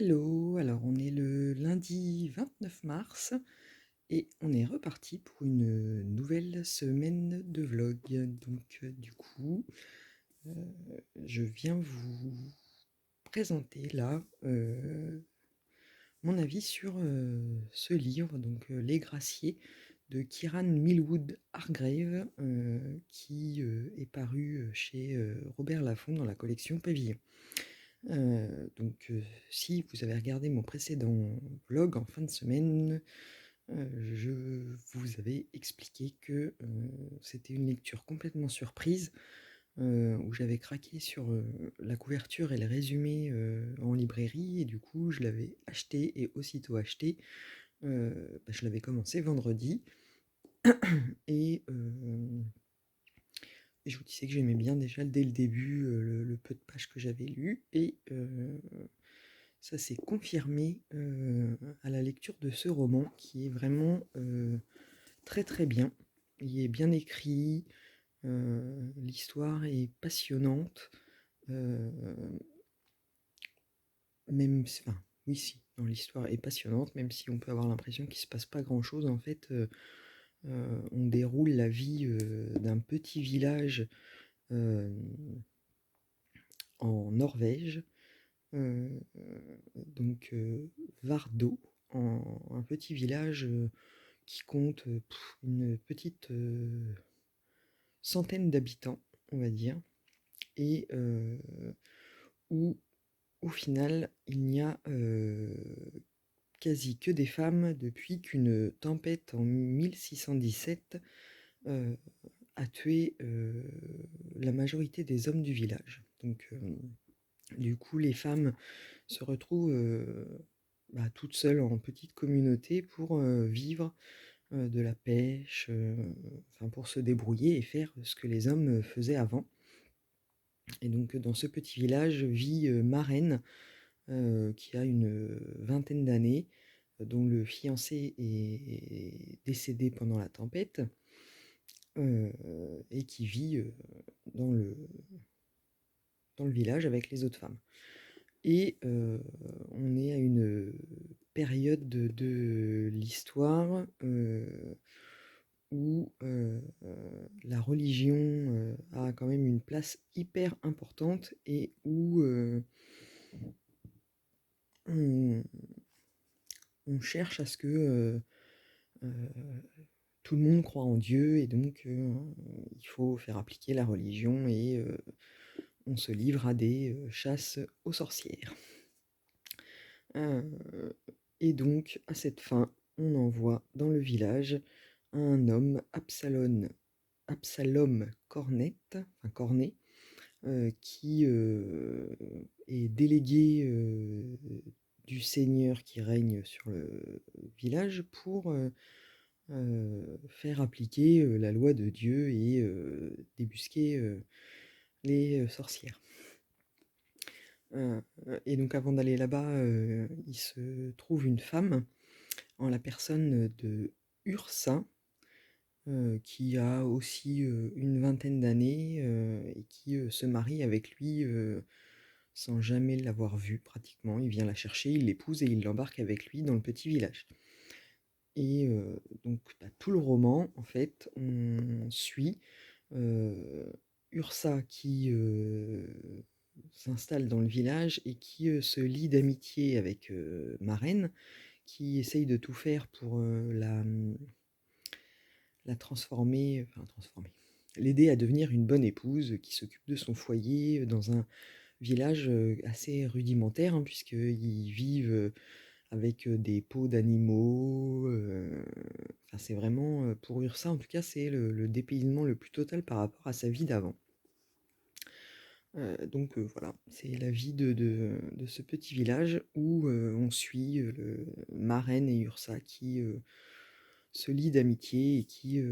Hello, alors on est le lundi 29 mars et on est reparti pour une nouvelle semaine de vlog. Donc du coup, euh, je viens vous présenter là mon avis sur ce livre, donc Les Graciers de Kieran Millwood Hargrave, qui est paru chez Robert Laffont dans la collection Pavillon. Si vous avez regardé mon précédent vlog en fin de semaine, je vous avais expliqué que c'était une lecture complètement surprise, où j'avais craqué sur la couverture et le résumé en librairie, et du coup je l'avais acheté, et aussitôt acheté, je l'avais commencé vendredi, et je vous disais que j'aimais bien déjà dès le début le peu de pages que j'avais lues, et ça s'est confirmé à la lecture de ce roman qui est vraiment très très bien. Il est bien écrit, l'histoire est passionnante, euh, oui, si, non, l'histoire est passionnante, même si on peut avoir l'impression qu'il ne se passe pas grand-chose. En fait, on déroule la vie d'un petit village euh, en Norvège, euh, Vardø, un petit village qui compte une petite centaine d'habitants, on va dire, et où au final il n'y a quasi que des femmes depuis qu'une tempête en 1617 euh, a tué la majorité des hommes du village. Du coup, les femmes se retrouvent toutes seules en petite communauté pour vivre de la pêche, pour se débrouiller et faire ce que les hommes faisaient avant. Et donc dans ce petit village vit Maren, qui a une vingtaine d'années, dont le fiancé est décédé pendant la tempête, et qui vit dans le, dans le village avec les autres femmes. Et on est à une période de l'histoire où la religion a quand même une place hyper importante, et où on, on cherche à ce que tout le monde croit en Dieu, et donc il faut faire appliquer la religion, et on se livre à des chasses aux sorcières. Euh, et donc, à cette fin, on envoie dans le village un homme, Absalom Cornet, qui est délégué du Seigneur qui règne sur le village pour faire appliquer la loi de Dieu et débusquer les sorcières. Et donc avant d'aller là-bas, il se trouve une femme en la personne de Ursa, qui a aussi une vingtaine d'années, et qui se marie avec lui sans jamais l'avoir vue pratiquement. Il vient la chercher, il l'épouse et il l'embarque avec lui dans le petit village. Et tout le roman, en fait, on suit Ursa qui s'installe dans le village et qui se lie d'amitié avec Maren, qui essaye de tout faire pour la transformer, l'aider à devenir une bonne épouse qui s'occupe de son foyer dans un village assez rudimentaire, hein, puisqu'ils vivent avec des peaux d'animaux. C'est vraiment, pour Ursa en tout cas, c'est le dépaysement le plus total par rapport à sa vie d'avant. Voilà, c'est la vie de ce petit village où on suit Maren et Ursa qui se lient d'amitié et qui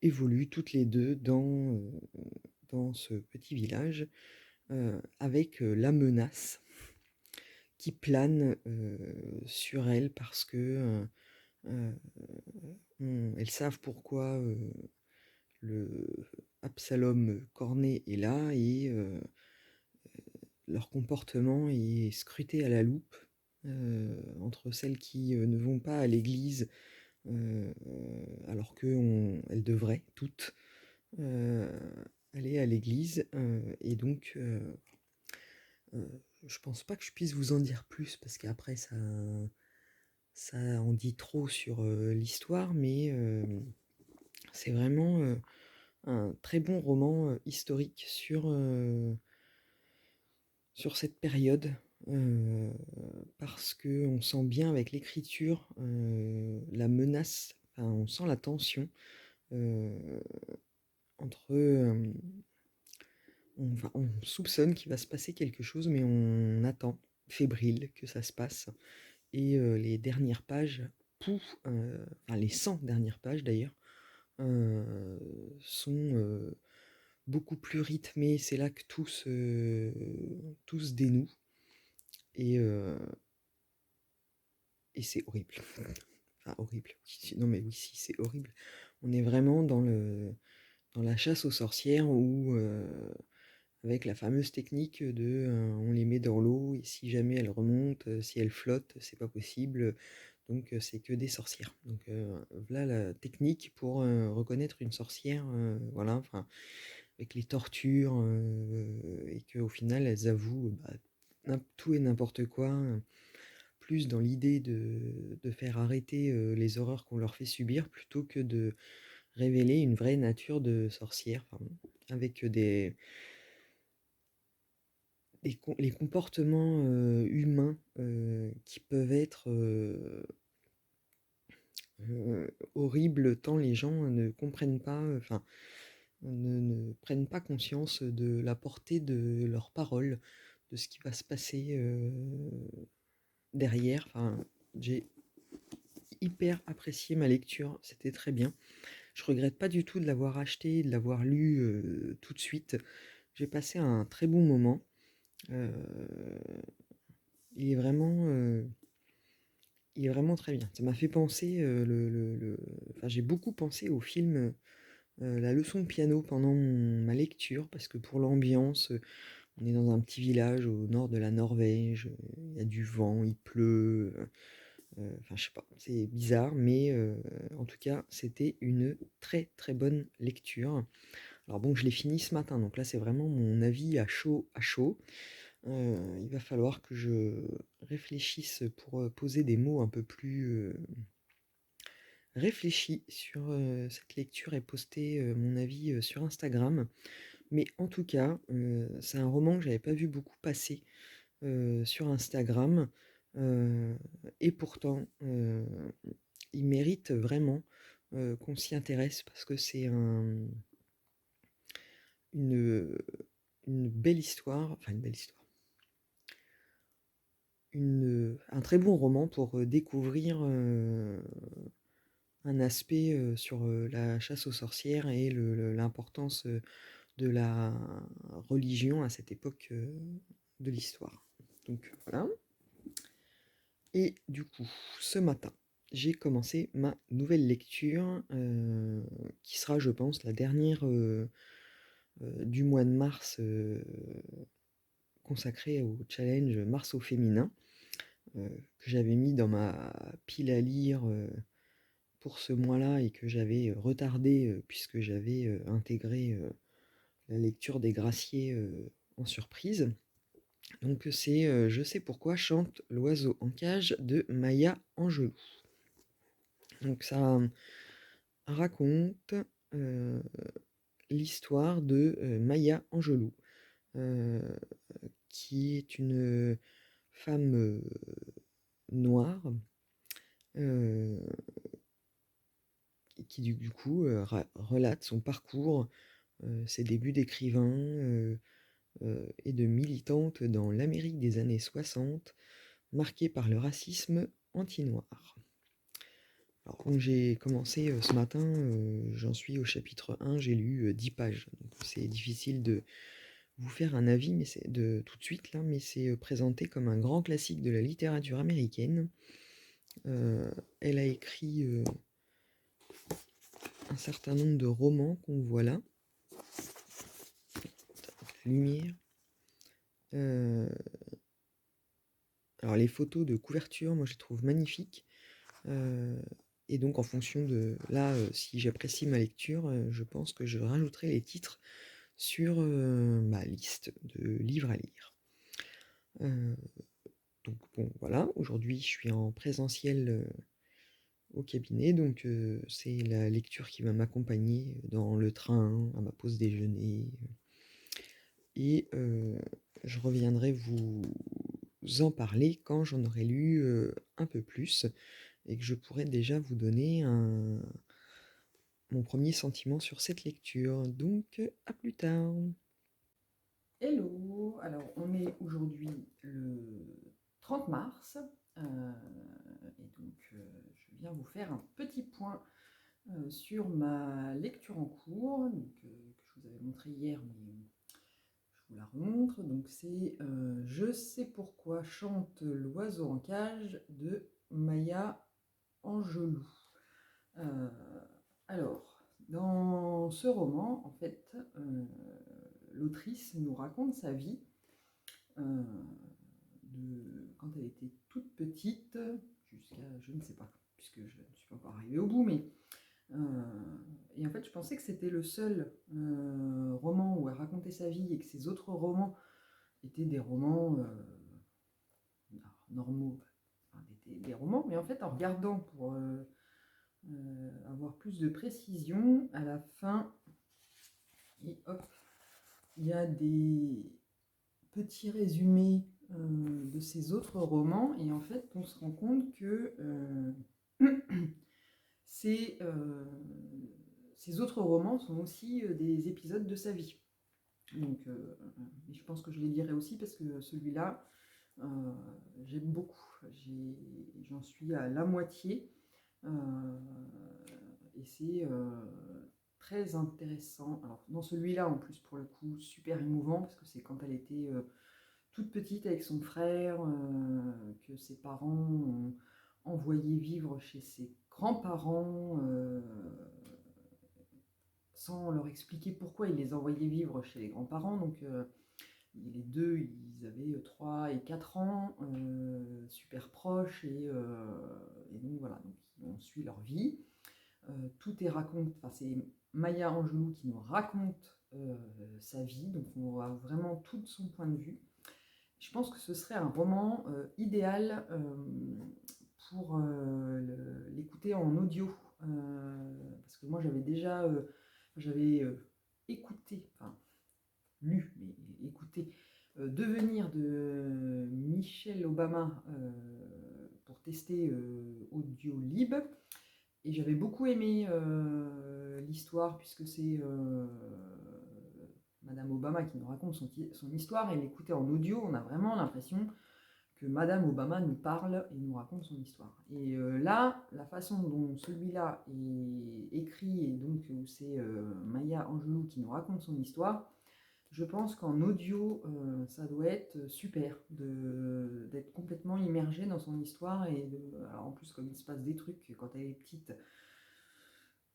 évoluent toutes les deux dans ce petit village, avec la menace qui plane sur elles, parce que elles savent pourquoi le Absalom Cornet est là, et leur comportement est scruté à la loupe, entre celles qui, ne vont pas à l'église, heu, alors qu'elles devraient toutes, heu, aller à l'église, et donc je pense pas que je puisse vous en dire plus parce qu'après ça en dit trop sur, l'histoire, mais c'est vraiment, un très bon roman, historique sur cette période, heu, parce qu'on sent bien avec l'écriture, la menace, enfin on sent la tension, heu, entre, on soupçonne qu'il va se passer quelque chose, mais on attend, fébrile, que ça se passe. Et les dernières pages, enfin les 100 dernières pages d'ailleurs, sont, beaucoup plus rythmées. C'est là que tout se dénoue et heu et c'est horrible. Enfin horrible, si, non mais oui, si, c'est horrible. On est vraiment dans la chasse aux sorcières où, avec la fameuse technique de, on les met dans l'eau et si jamais elles remontent, si elles flottent, c'est pas possible, donc c'est que des sorcières. Donc voilà la technique pour, reconnaître une sorcière, voilà, enfin, avec les tortures, et qu'au final elles avouent, bah, tout et n'importe quoi, plus dans l'idée de faire arrêter, les horreurs qu'on leur fait subir plutôt que de révéler une vraie nature de sorcière, enfin, avec les comportements, humains, qui peuvent être, horribles tant les gens ne comprennent pas, enfin, ne prennent pas conscience de la portée de leurs paroles, de ce qui va se passer, derrière. Enfin, j'ai hyper apprécié ma lecture, c'était très bien. Je regrette pas du tout de l'avoir acheté, de l'avoir lu, tout de suite. J'ai passé un très bon moment. Heu, il est vraiment, il est vraiment très bien. Ça m'a fait penser, enfin, j'ai beaucoup pensé au film, La leçon de piano pendant ma lecture parce que pour l'ambiance, on est dans un petit village au nord de la Norvège, il y a du vent, il pleut, enfin je sais pas, c'est bizarre mais en tout cas, c'était une très, très bonne lecture. Alors bon, je l'ai fini ce matin, donc là, c'est vraiment mon avis à chaud, à chaud. Il va falloir que je réfléchisse pour, poser des mots un peu plus, réfléchis sur, cette lecture et poster, mon avis, sur Instagram. Mais en tout cas, c'est un roman que j'avais pas vu beaucoup passer, sur Instagram, heu et pourtant, il mérite vraiment, qu'on s'y intéresse parce que c'est une, une belle histoire, enfin une belle histoire, un très bon roman pour, découvrir, un aspect, sur, la chasse aux sorcières et l'importance, de la religion à cette époque, de l'histoire. Donc voilà. Et du coup, ce matin, j'ai commencé ma nouvelle lecture, qui sera, je pense, la dernière, du mois de mars, consacrée au challenge Mars au féminin, que j'avais mis dans ma pile à lire, pour ce mois-là et que j'avais, retardé, puisque j'avais, intégré, la lecture des Graciés, en surprise. Donc c'est, Je sais pourquoi chante l'oiseau en cage de Maya Angelou. Donc ça raconte, heu, l'histoire de, Maya Angelou, heu, qui est une femme, noire, heu, qui du coup, relate son parcours, ses débuts d'écrivain, et de militante dans l'Amérique des années 60, marquée par le racisme anti-noir. Alors donc j'ai commencé, ce matin, j'en suis au chapitre 1, j'ai lu, 10 pages. Donc c'est difficile de vous faire un avis, mais c'est de tout de suite là, mais c'est, présenté comme un grand classique de la littérature américaine. Elle a écrit, un certain nombre de romans qu'on voit là. La lumière. Heu, alors les photos de couverture, moi je les trouve magnifiques, heu et donc en fonction de là, si j'apprécie ma lecture, je pense que je rajouterai les titres sur, ma liste de livres à lire. Heu, donc bon voilà, aujourd'hui je suis en présentiel, au cabinet donc c'est la lecture qui va m'accompagner dans le train, à ma pause déjeuner, et je reviendrai vous en parler quand j'en aurai lu, un peu plus et que je pourrai déjà vous donner mon premier sentiment sur cette lecture. Donc à plus tard. Hello, alors on est aujourd'hui le 30 mars et donc je viens vous faire un petit point sur ma lecture en cours que je vous avais montré hier mais je vous la remontre. Donc c'est Je sais pourquoi chante l'oiseau en cage de Maya Angelou. Euh, alors, dans ce roman, en fait, l'autrice nous raconte sa vie euh, quand elle était toute petite jusqu'à je ne sais pas, puisque je ne suis pas encore arrivée au bout, mais et en fait, je pensais que c'était le seul roman où elle racontait sa vie et que ses autres romans étaient des romans normaux, enfin, des romans, mais en fait, en regardant pour avoir plus de précision, à la fin, et hop, il y a des petits résumés de ces autres romans, et en fait, on se rend compte que ces, ces autres romans sont aussi des épisodes de sa vie. Donc, et je pense que je les lirai aussi parce que celui-là, euh, j'aime beaucoup. J'en suis à la moitié. Et c'est très intéressant. Alors, dans celui-là, en plus, pour le coup, super émouvant, parce que c'est quand elle était toute petite avec son frère, que ses parents ont envoyé vivre chez ses grands-parents, sans leur expliquer pourquoi ils les envoyaient vivre chez les grands-parents. Donc, les deux, ils avaient 3 et 4 ans, super proches, et donc voilà, donc on suit leur vie. Tout est raconté, enfin c'est Maya Angelou qui nous raconte sa vie, donc on voit vraiment tout de son point de vue. Je pense que ce serait un roman idéal pour l'écouter en audio, parce que moi j'avais écouté, enfin lu, mais écouté Devenir de Michelle Obama pour tester Audiolib. Et j'avais beaucoup aimé l'histoire, puisque c'est Madame Obama qui nous raconte son histoire, et l'écouter en audio, on a vraiment l'impression que Madame Obama nous parle et nous raconte son histoire. Et là, la façon dont celui-là est écrit, et donc où c'est Maya Angelou qui nous raconte son histoire, je pense qu'en audio, ça doit être super d'être complètement immergé dans son histoire. Alors en plus, comme il se passe des trucs quand elle est petite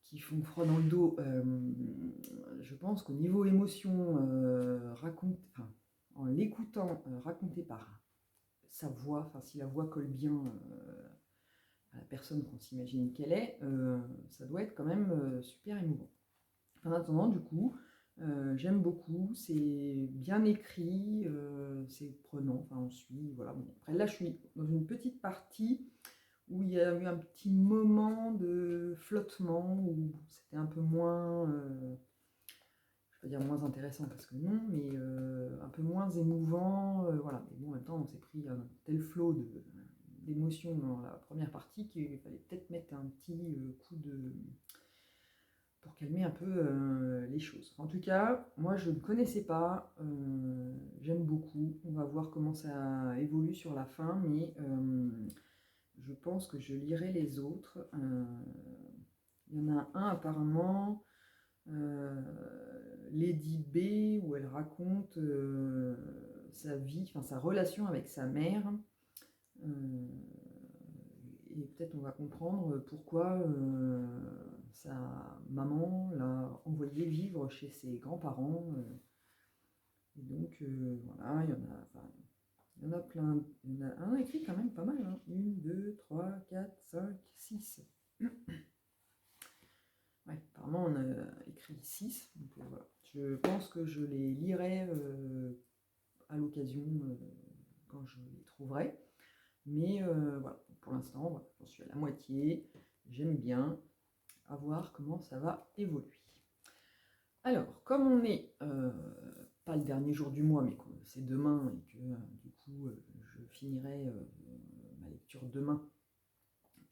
qui font froid dans le dos, je pense qu'au niveau émotion, enfin, en l'écoutant raconter par sa voix, enfin si la voix colle bien à la personne qu'on s'imagine qu'elle est, ça doit être quand même super émouvant. En attendant, du coup, j'aime beaucoup, c'est bien écrit, c'est prenant, enfin on suit, voilà. Bon, après là, je suis dans une petite partie où il y a eu un petit moment de flottement, où c'était un peu moins, je vais pas dire moins intéressant parce que non, mais un peu moins émouvant, voilà. Mais bon, en même temps, on s'est pris un tel flot d'émotions dans la première partie qu'il fallait peut-être mettre un petit coup de pour calmer un peu les choses. En tout cas, moi je ne connaissais pas, j'aime beaucoup. On va voir comment ça évolue sur la fin, mais je pense que je lirai les autres. Il y en a un apparemment, euh, Lady B, où elle raconte sa vie, enfin sa relation avec sa mère. Euh, et peut-être on va comprendre pourquoi sa maman l'a envoyé vivre chez ses grands-parents Et donc, voilà, il y en a plein. Il y en a un écrit quand même pas mal. Hein. 1, 2, 3, 4, 5, 6. Ouais, apparemment, on a écrit 6. Donc, voilà. Je pense que je les lirai à l'occasion quand je les trouverai. Mais voilà, pour l'instant, voilà, j'en suis à la moitié. J'aime bien. À voir comment ça va évoluer. Alors, comme on n'est pas le dernier jour du mois, mais que c'est demain et que du coup je finirai ma lecture demain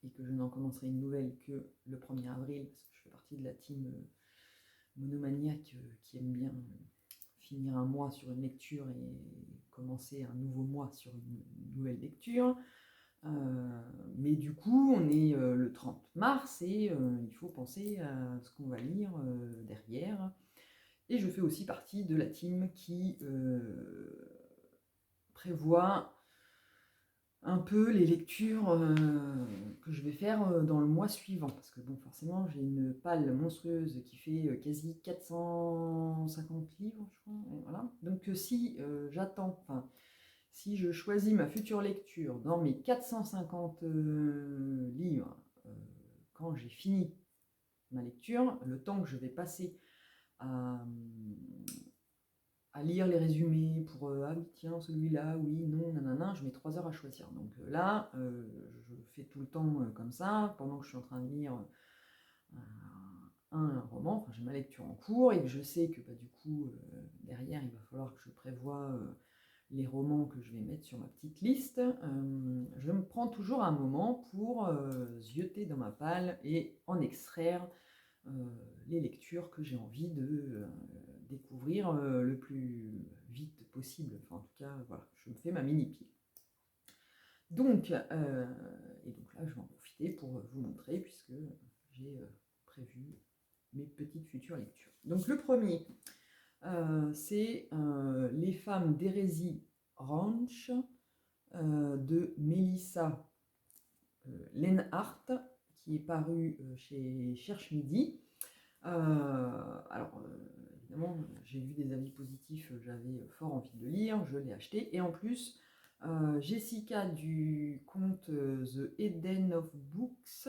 et que je n'en commencerai une nouvelle que le 1er avril, parce que je fais partie de la team monomaniaque qui aime bien finir un mois sur une lecture et commencer un nouveau mois sur une nouvelle lecture. Mais du coup, on est le 30 mars et il faut penser à ce qu'on va lire derrière. Et je fais aussi partie de la team qui prévoit un peu les lectures que je vais faire dans le mois suivant. Parce que bon, forcément, j'ai une palle monstrueuse qui fait quasi 450 livres, je crois. Et voilà. Donc si j'attends, enfin, si je choisis ma future lecture dans mes 450 livres, quand j'ai fini ma lecture, le temps que je vais passer à lire les résumés pour ah oui tiens celui-là oui non nanana, je mets 3 heures à choisir. Donc là je fais tout le temps comme ça pendant que je suis en train de lire un roman, enfin j'ai ma lecture en cours et que je sais que bah, du coup derrière il va falloir que je prévoie les romans que je vais mettre sur ma petite liste. Je me prends toujours un moment pour zioter dans ma palle et en extraire les lectures que j'ai envie de découvrir le plus vite possible. Enfin, en tout cas, voilà, je me fais ma mini-pile. Donc, et donc là, je vais en profiter pour vous montrer, puisque j'ai prévu mes petites futures lectures. Donc, le premier, c'est Les femmes d'Hérésie Ranch de Mélissa Lenhart, qui est paru chez Cherche Midi. Alors, évidemment, j'ai vu des avis positifs, j'avais fort envie de le lire, je l'ai acheté. Et en plus, Jessica du compte The Eden of Books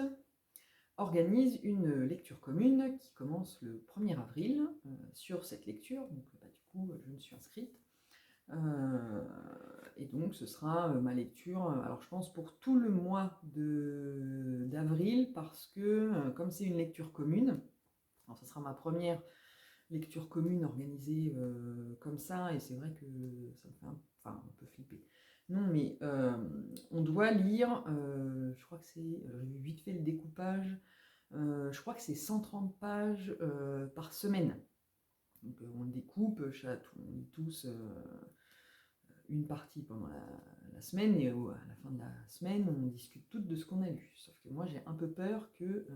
organise une lecture commune qui commence le 1er avril sur cette lecture. Donc, bah, du coup, je me suis inscrite. Et donc, ce sera ma lecture, alors je pense pour tout le mois d'avril, parce que comme c'est une lecture commune, alors ce sera ma première lecture commune organisée comme ça, et c'est vrai que ça me fait un peu flipper. Non, mais on doit lire, je crois que c'est, j'ai vu vite fait le découpage, je crois que c'est 130 pages par semaine. Donc on le découpe, on lit tous une partie pendant la semaine, et à la fin de la semaine, on discute toutes de ce qu'on a lu. Sauf que moi, j'ai un peu peur que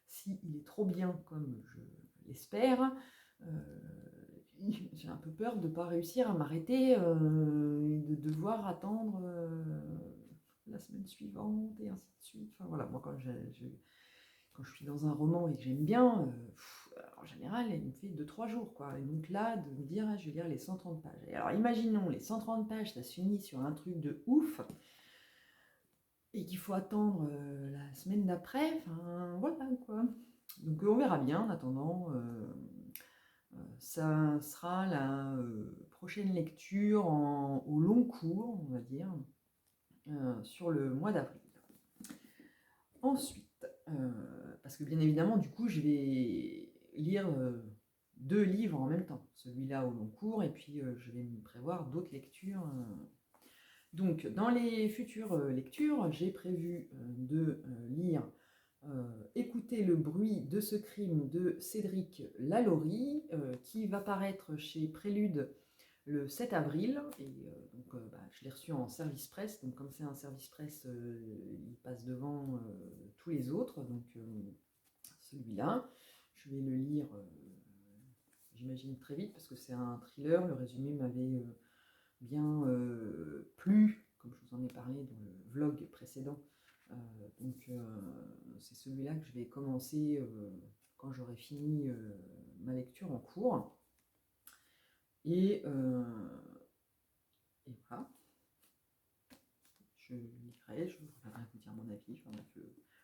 s'il est trop bien comme je l'espère, j'ai un peu peur de ne pas réussir à m'arrêter et de devoir attendre la semaine suivante et ainsi de suite. Enfin voilà, moi quand je suis dans un roman et que j'aime bien, en général, il me fait 2-3 jours, quoi. Et donc là, de me dire, ah, je vais lire les 130 pages. Et alors imaginons, les 130 pages, ça se finit sur un truc de ouf, et qu'il faut attendre la semaine d'après, enfin voilà, quoi. Donc on verra bien, en attendant, ça sera la prochaine lecture au long cours, on va dire, sur le mois d'avril. Ensuite, parce que bien évidemment, du coup, je vais lire 2 livres en même temps, celui-là au long cours, et puis je vais me prévoir d'autres lectures. Donc, dans les futures lectures, j'ai prévu de lire Écoutez le bruit de ce crime de Cédric Lalaurie, qui va paraître chez Prélude le 7 avril, et donc bah, je l'ai reçu en service presse, donc comme c'est un service presse, il passe devant tous les autres, donc celui-là, je vais le lire, j'imagine très vite, parce que c'est un thriller, le résumé m'avait bien plu, comme je vous en ai parlé dans le vlog précédent, donc c'est celui-là que je vais commencer quand j'aurai fini ma lecture en cours. Et, et voilà, je lirai, je reviendrai vous dire mon avis, enfin,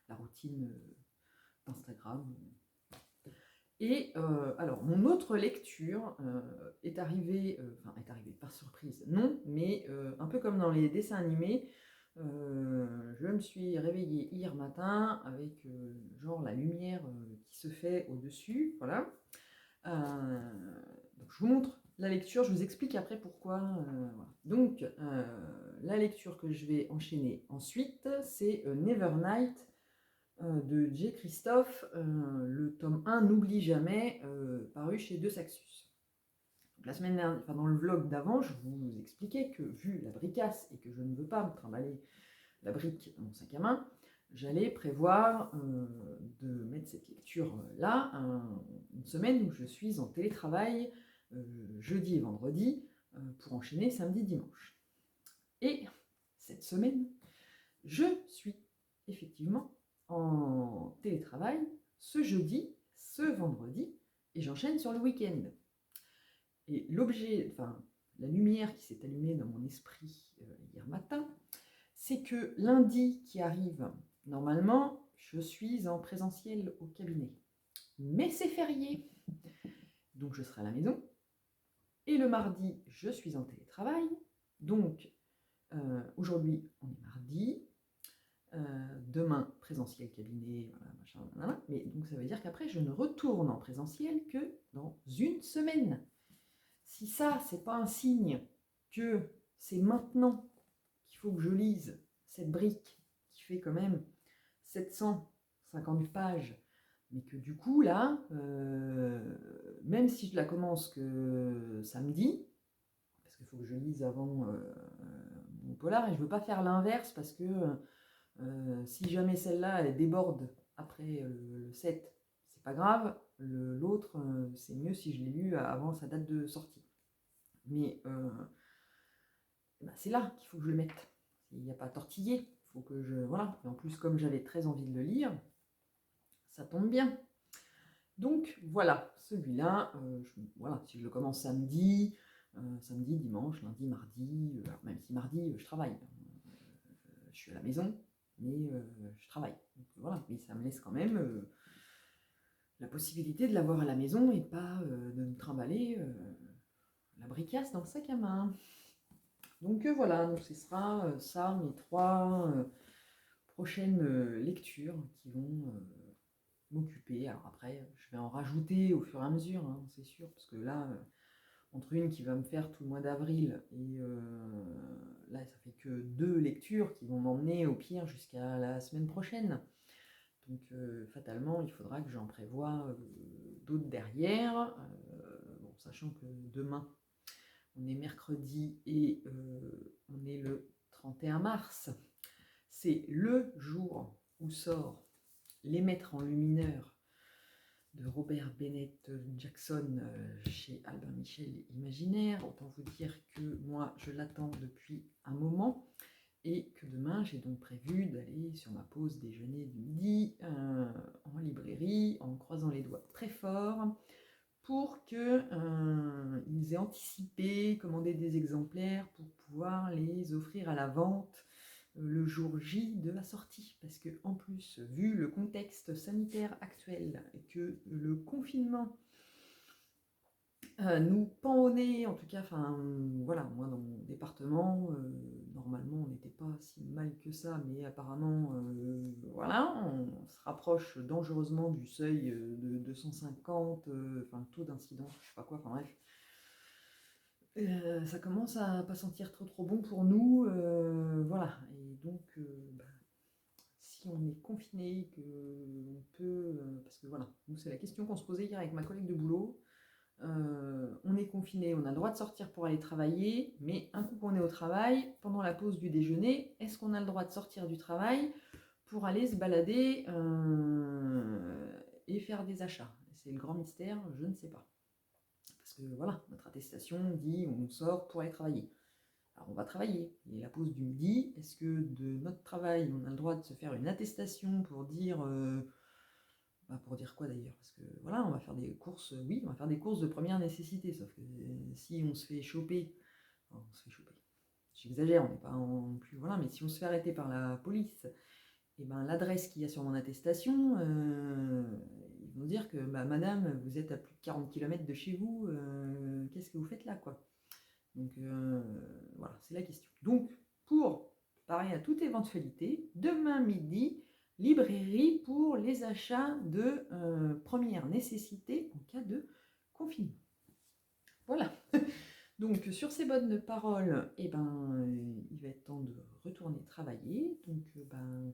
la routine d'Instagram. Et alors, mon autre lecture est arrivée, enfin est arrivée par surprise, non, mais un peu comme dans les dessins animés, je me suis réveillée hier matin avec genre la lumière qui se fait au-dessus, voilà. Donc je vous montre la lecture, je vous explique après pourquoi. Voilà. Donc la lecture que je vais enchaîner ensuite, c'est Nevernight de J. Christophe, le tome 1 N'oublie jamais, paru chez De Saxus. Donc, la semaine dernière, enfin, dans le vlog d'avant, je vous expliquais que vu la bricasse et que je ne veux pas me trimballer la brique dans mon sac à main, j'allais prévoir de mettre cette lecture-là une semaine où je suis en télétravail jeudi et vendredi pour enchaîner samedi-dimanche. Et cette semaine, je suis effectivement en télétravail ce jeudi, ce vendredi, et j'enchaîne sur le week-end. Et l'objet, enfin, la lumière qui s'est allumée dans mon esprit hier matin, c'est que lundi qui arrive, normalement, je suis en présentiel au cabinet. Mais c'est férié, donc je serai à la maison. Et le mardi, je suis en télétravail. Donc, aujourd'hui, on est mardi. Demain, présentiel cabinet, voilà, machin, voilà. Mais donc ça veut dire qu'après, je ne retourne en présentiel que dans une semaine. Si ça, c'est pas un signe que c'est maintenant qu'il faut que je lise cette brique qui fait quand même 750 pages, mais que du coup, là, même si je la commence que samedi, parce qu'il faut que je lise avant mon polar, et je veux pas faire l'inverse parce que si jamais celle-là elle déborde après le 7, c'est pas grave. L'autre, c'est mieux si je l'ai lu avant sa date de sortie. Mais bah, c'est là qu'il faut que je le mette. Il n'y a pas à tortiller. Il faut que je. Voilà. Et en plus, comme j'avais très envie de le lire, ça tombe bien. Donc voilà, celui-là, voilà, si je le commence samedi, samedi, dimanche, lundi, mardi, alors même si mardi, je travaille. Je suis à la maison, mais je travaille. Donc, voilà, mais ça me laisse quand même la possibilité de l'avoir à la maison et pas de me trimballer la bricasse dans le sac à main. Donc voilà, donc ce sera ça, mes trois prochaines lectures qui vont m'occuper. Alors après, je vais en rajouter au fur et à mesure, hein, c'est sûr, parce que là, entre une qui va me faire tout le mois d'avril et là, ça fait que 2 lectures qui vont m'emmener au pire jusqu'à la semaine prochaine. Donc fatalement, il faudra que j'en prévoie d'autres derrière, bon, sachant que demain, on est mercredi et on est le 31 mars. C'est le jour où sort Les Maîtres en Lumineur de Robert Bennett Jackson chez Albin Michel Imaginaire. Autant vous dire que moi, je l'attends depuis un moment. Et que demain, j'ai donc prévu d'aller sur ma pause déjeuner du midi en librairie, en croisant les doigts très fort, pour qu'ils aient anticipé, commandé des exemplaires pour pouvoir les offrir à la vente le jour J de la sortie. Parce que en plus, vu le contexte sanitaire actuel et que le confinement nous pend au nez, en tout cas, enfin voilà, moi dans mon département, normalement on n'était pas si mal que ça, mais apparemment, voilà, on se rapproche dangereusement du seuil de 250, enfin le taux d'incidence, je sais pas quoi, enfin bref. Ça commence à pas sentir trop bon pour nous, voilà, et donc bah, si on est confiné, que on peut, parce que voilà, nous c'est la question qu'on se posait hier avec ma collègue de boulot. On est confiné, on a le droit de sortir pour aller travailler, mais un coup qu'on est au travail, pendant la pause du déjeuner, est-ce qu'on a le droit de sortir du travail pour aller se balader et faire des achats? C'est le grand mystère, je ne sais pas. Parce que voilà, notre attestation dit on sort pour aller travailler. Alors on va travailler. Et la pause du midi, est-ce que de notre travail, on a le droit de se faire une attestation pour dire Bah, pour dire quoi d'ailleurs? Parce que voilà, on va faire des courses, oui, on va faire des courses de première nécessité, sauf que si on se fait choper, enfin, on se fait choper, j'exagère, on n'est pas en plus, voilà, mais si on se fait arrêter par la police, et ben l'adresse qu'il y a sur mon attestation, ils vont dire que bah, madame, vous êtes à plus de 40 km de chez vous, qu'est-ce que vous faites là, quoi? Donc voilà, c'est la question. Donc, pour parer à toute éventualité, demain midi, librairie pour les achats de première nécessité en cas de confinement. Voilà. Donc sur ces bonnes paroles, eh ben, il va être temps de retourner travailler. Donc ben,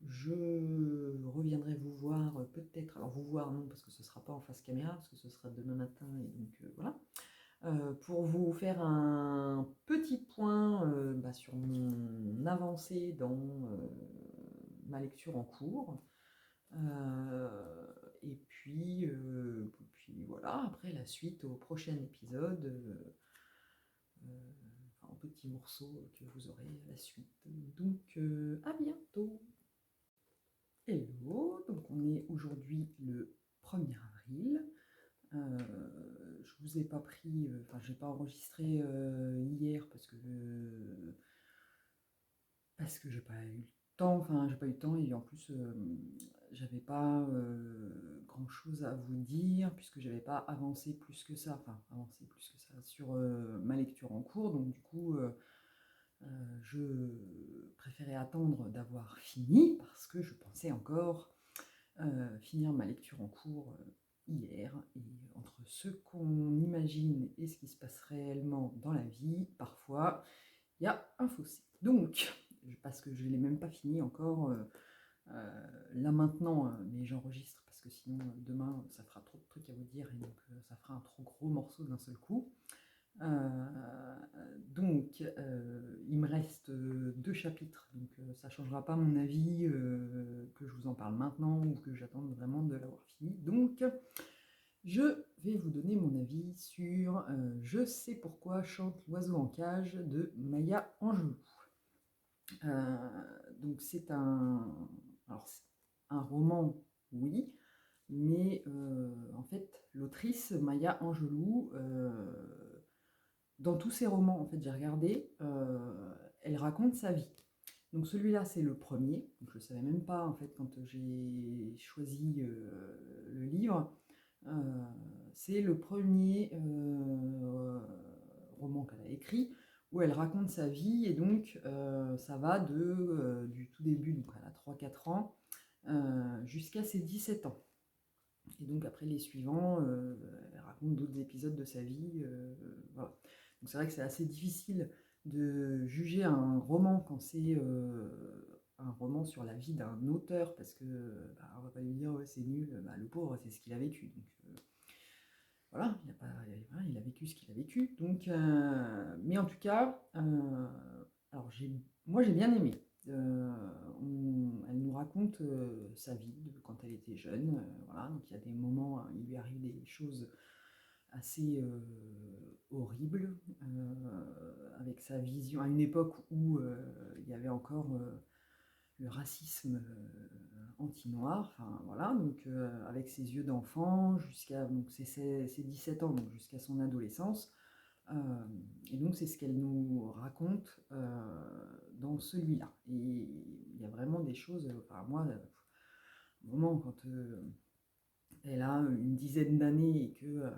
je reviendrai vous voir peut-être, alors vous voir non parce que ce ne sera pas en face caméra, parce que ce sera demain matin, et donc voilà. Pour vous faire un petit point bah, sur mon avancée dans ma lecture en cours. Et puis voilà, après la suite au prochain épisode, en petits morceaux que vous aurez à la suite. Donc à bientôt. Hello, donc on est aujourd'hui le 1er avril. Je vous ai pas pris, enfin j'ai pas enregistré hier parce que j'ai pas eu le temps, enfin j'ai pas eu le temps et en plus j'avais pas grand chose à vous dire puisque j'avais pas avancé plus que ça, sur ma lecture en cours, donc du coup je préférais attendre d'avoir fini parce que je pensais encore finir ma lecture en cours hier, et entre ce qu'on imagine et ce qui se passe réellement dans la vie, parfois il y a un fossé. Donc, parce que je ne l'ai même pas fini encore là maintenant, mais j'enregistre parce que sinon demain ça fera trop de trucs à vous dire et donc ça fera un trop gros morceau d'un seul coup. Donc, il me reste 2 chapitres, donc ça ne changera pas mon avis que je vous en parle maintenant ou que j'attende vraiment de l'avoir fini. Donc, je vais vous donner mon avis sur Je sais pourquoi chante l'oiseau en cage de Maya Angelou. Donc, c'est un roman, oui, mais en fait, l'autrice Maya Angelou, dans tous ses romans, en fait, j'ai regardé, elle raconte sa vie. Donc celui-là, c'est le premier. Donc, je ne savais même pas, en fait, quand j'ai choisi le livre. C'est le premier roman qu'elle a écrit où elle raconte sa vie. Et donc, ça va du tout début, donc elle a 3-4 ans, jusqu'à ses 17 ans. Et donc, après les suivants, elle raconte d'autres épisodes de sa vie. Voilà. Donc c'est vrai que c'est assez difficile de juger un roman quand c'est un roman sur la vie d'un auteur, parce que bah, on va pas lui dire ouais, c'est nul, bah, le pauvre c'est ce qu'il a vécu. Donc voilà, il a vécu ce qu'il a vécu. Donc, mais en tout cas, alors moi j'ai bien aimé. Elle nous raconte sa vie quand elle était jeune. Voilà, donc il y a des moments, il lui arrive des choses assez horrible, avec sa vision à une époque où il y avait encore le racisme anti-noir, enfin voilà, donc avec ses yeux d'enfant jusqu'à donc ses 17 ans, donc jusqu'à son adolescence. Euh, et donc c'est ce qu'elle nous raconte dans celui-là. Et il y a vraiment des choses, enfin moi, au moment quand elle a une dizaine d'années et que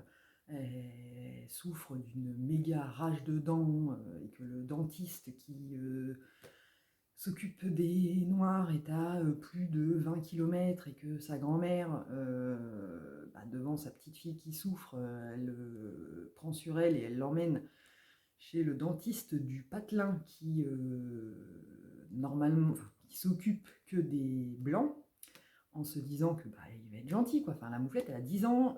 elle souffre d'une méga rage de dents et que le dentiste qui s'occupe des Noirs est à plus de 20 km et que sa grand-mère, bah, devant sa petite fille qui souffre, elle prend sur elle et elle l'emmène chez le dentiste du Patelin qui, normalement, qui s'occupe que des Blancs, en se disant que bah, il va être gentil, quoi. Enfin, la mouflette, elle a 10 ans,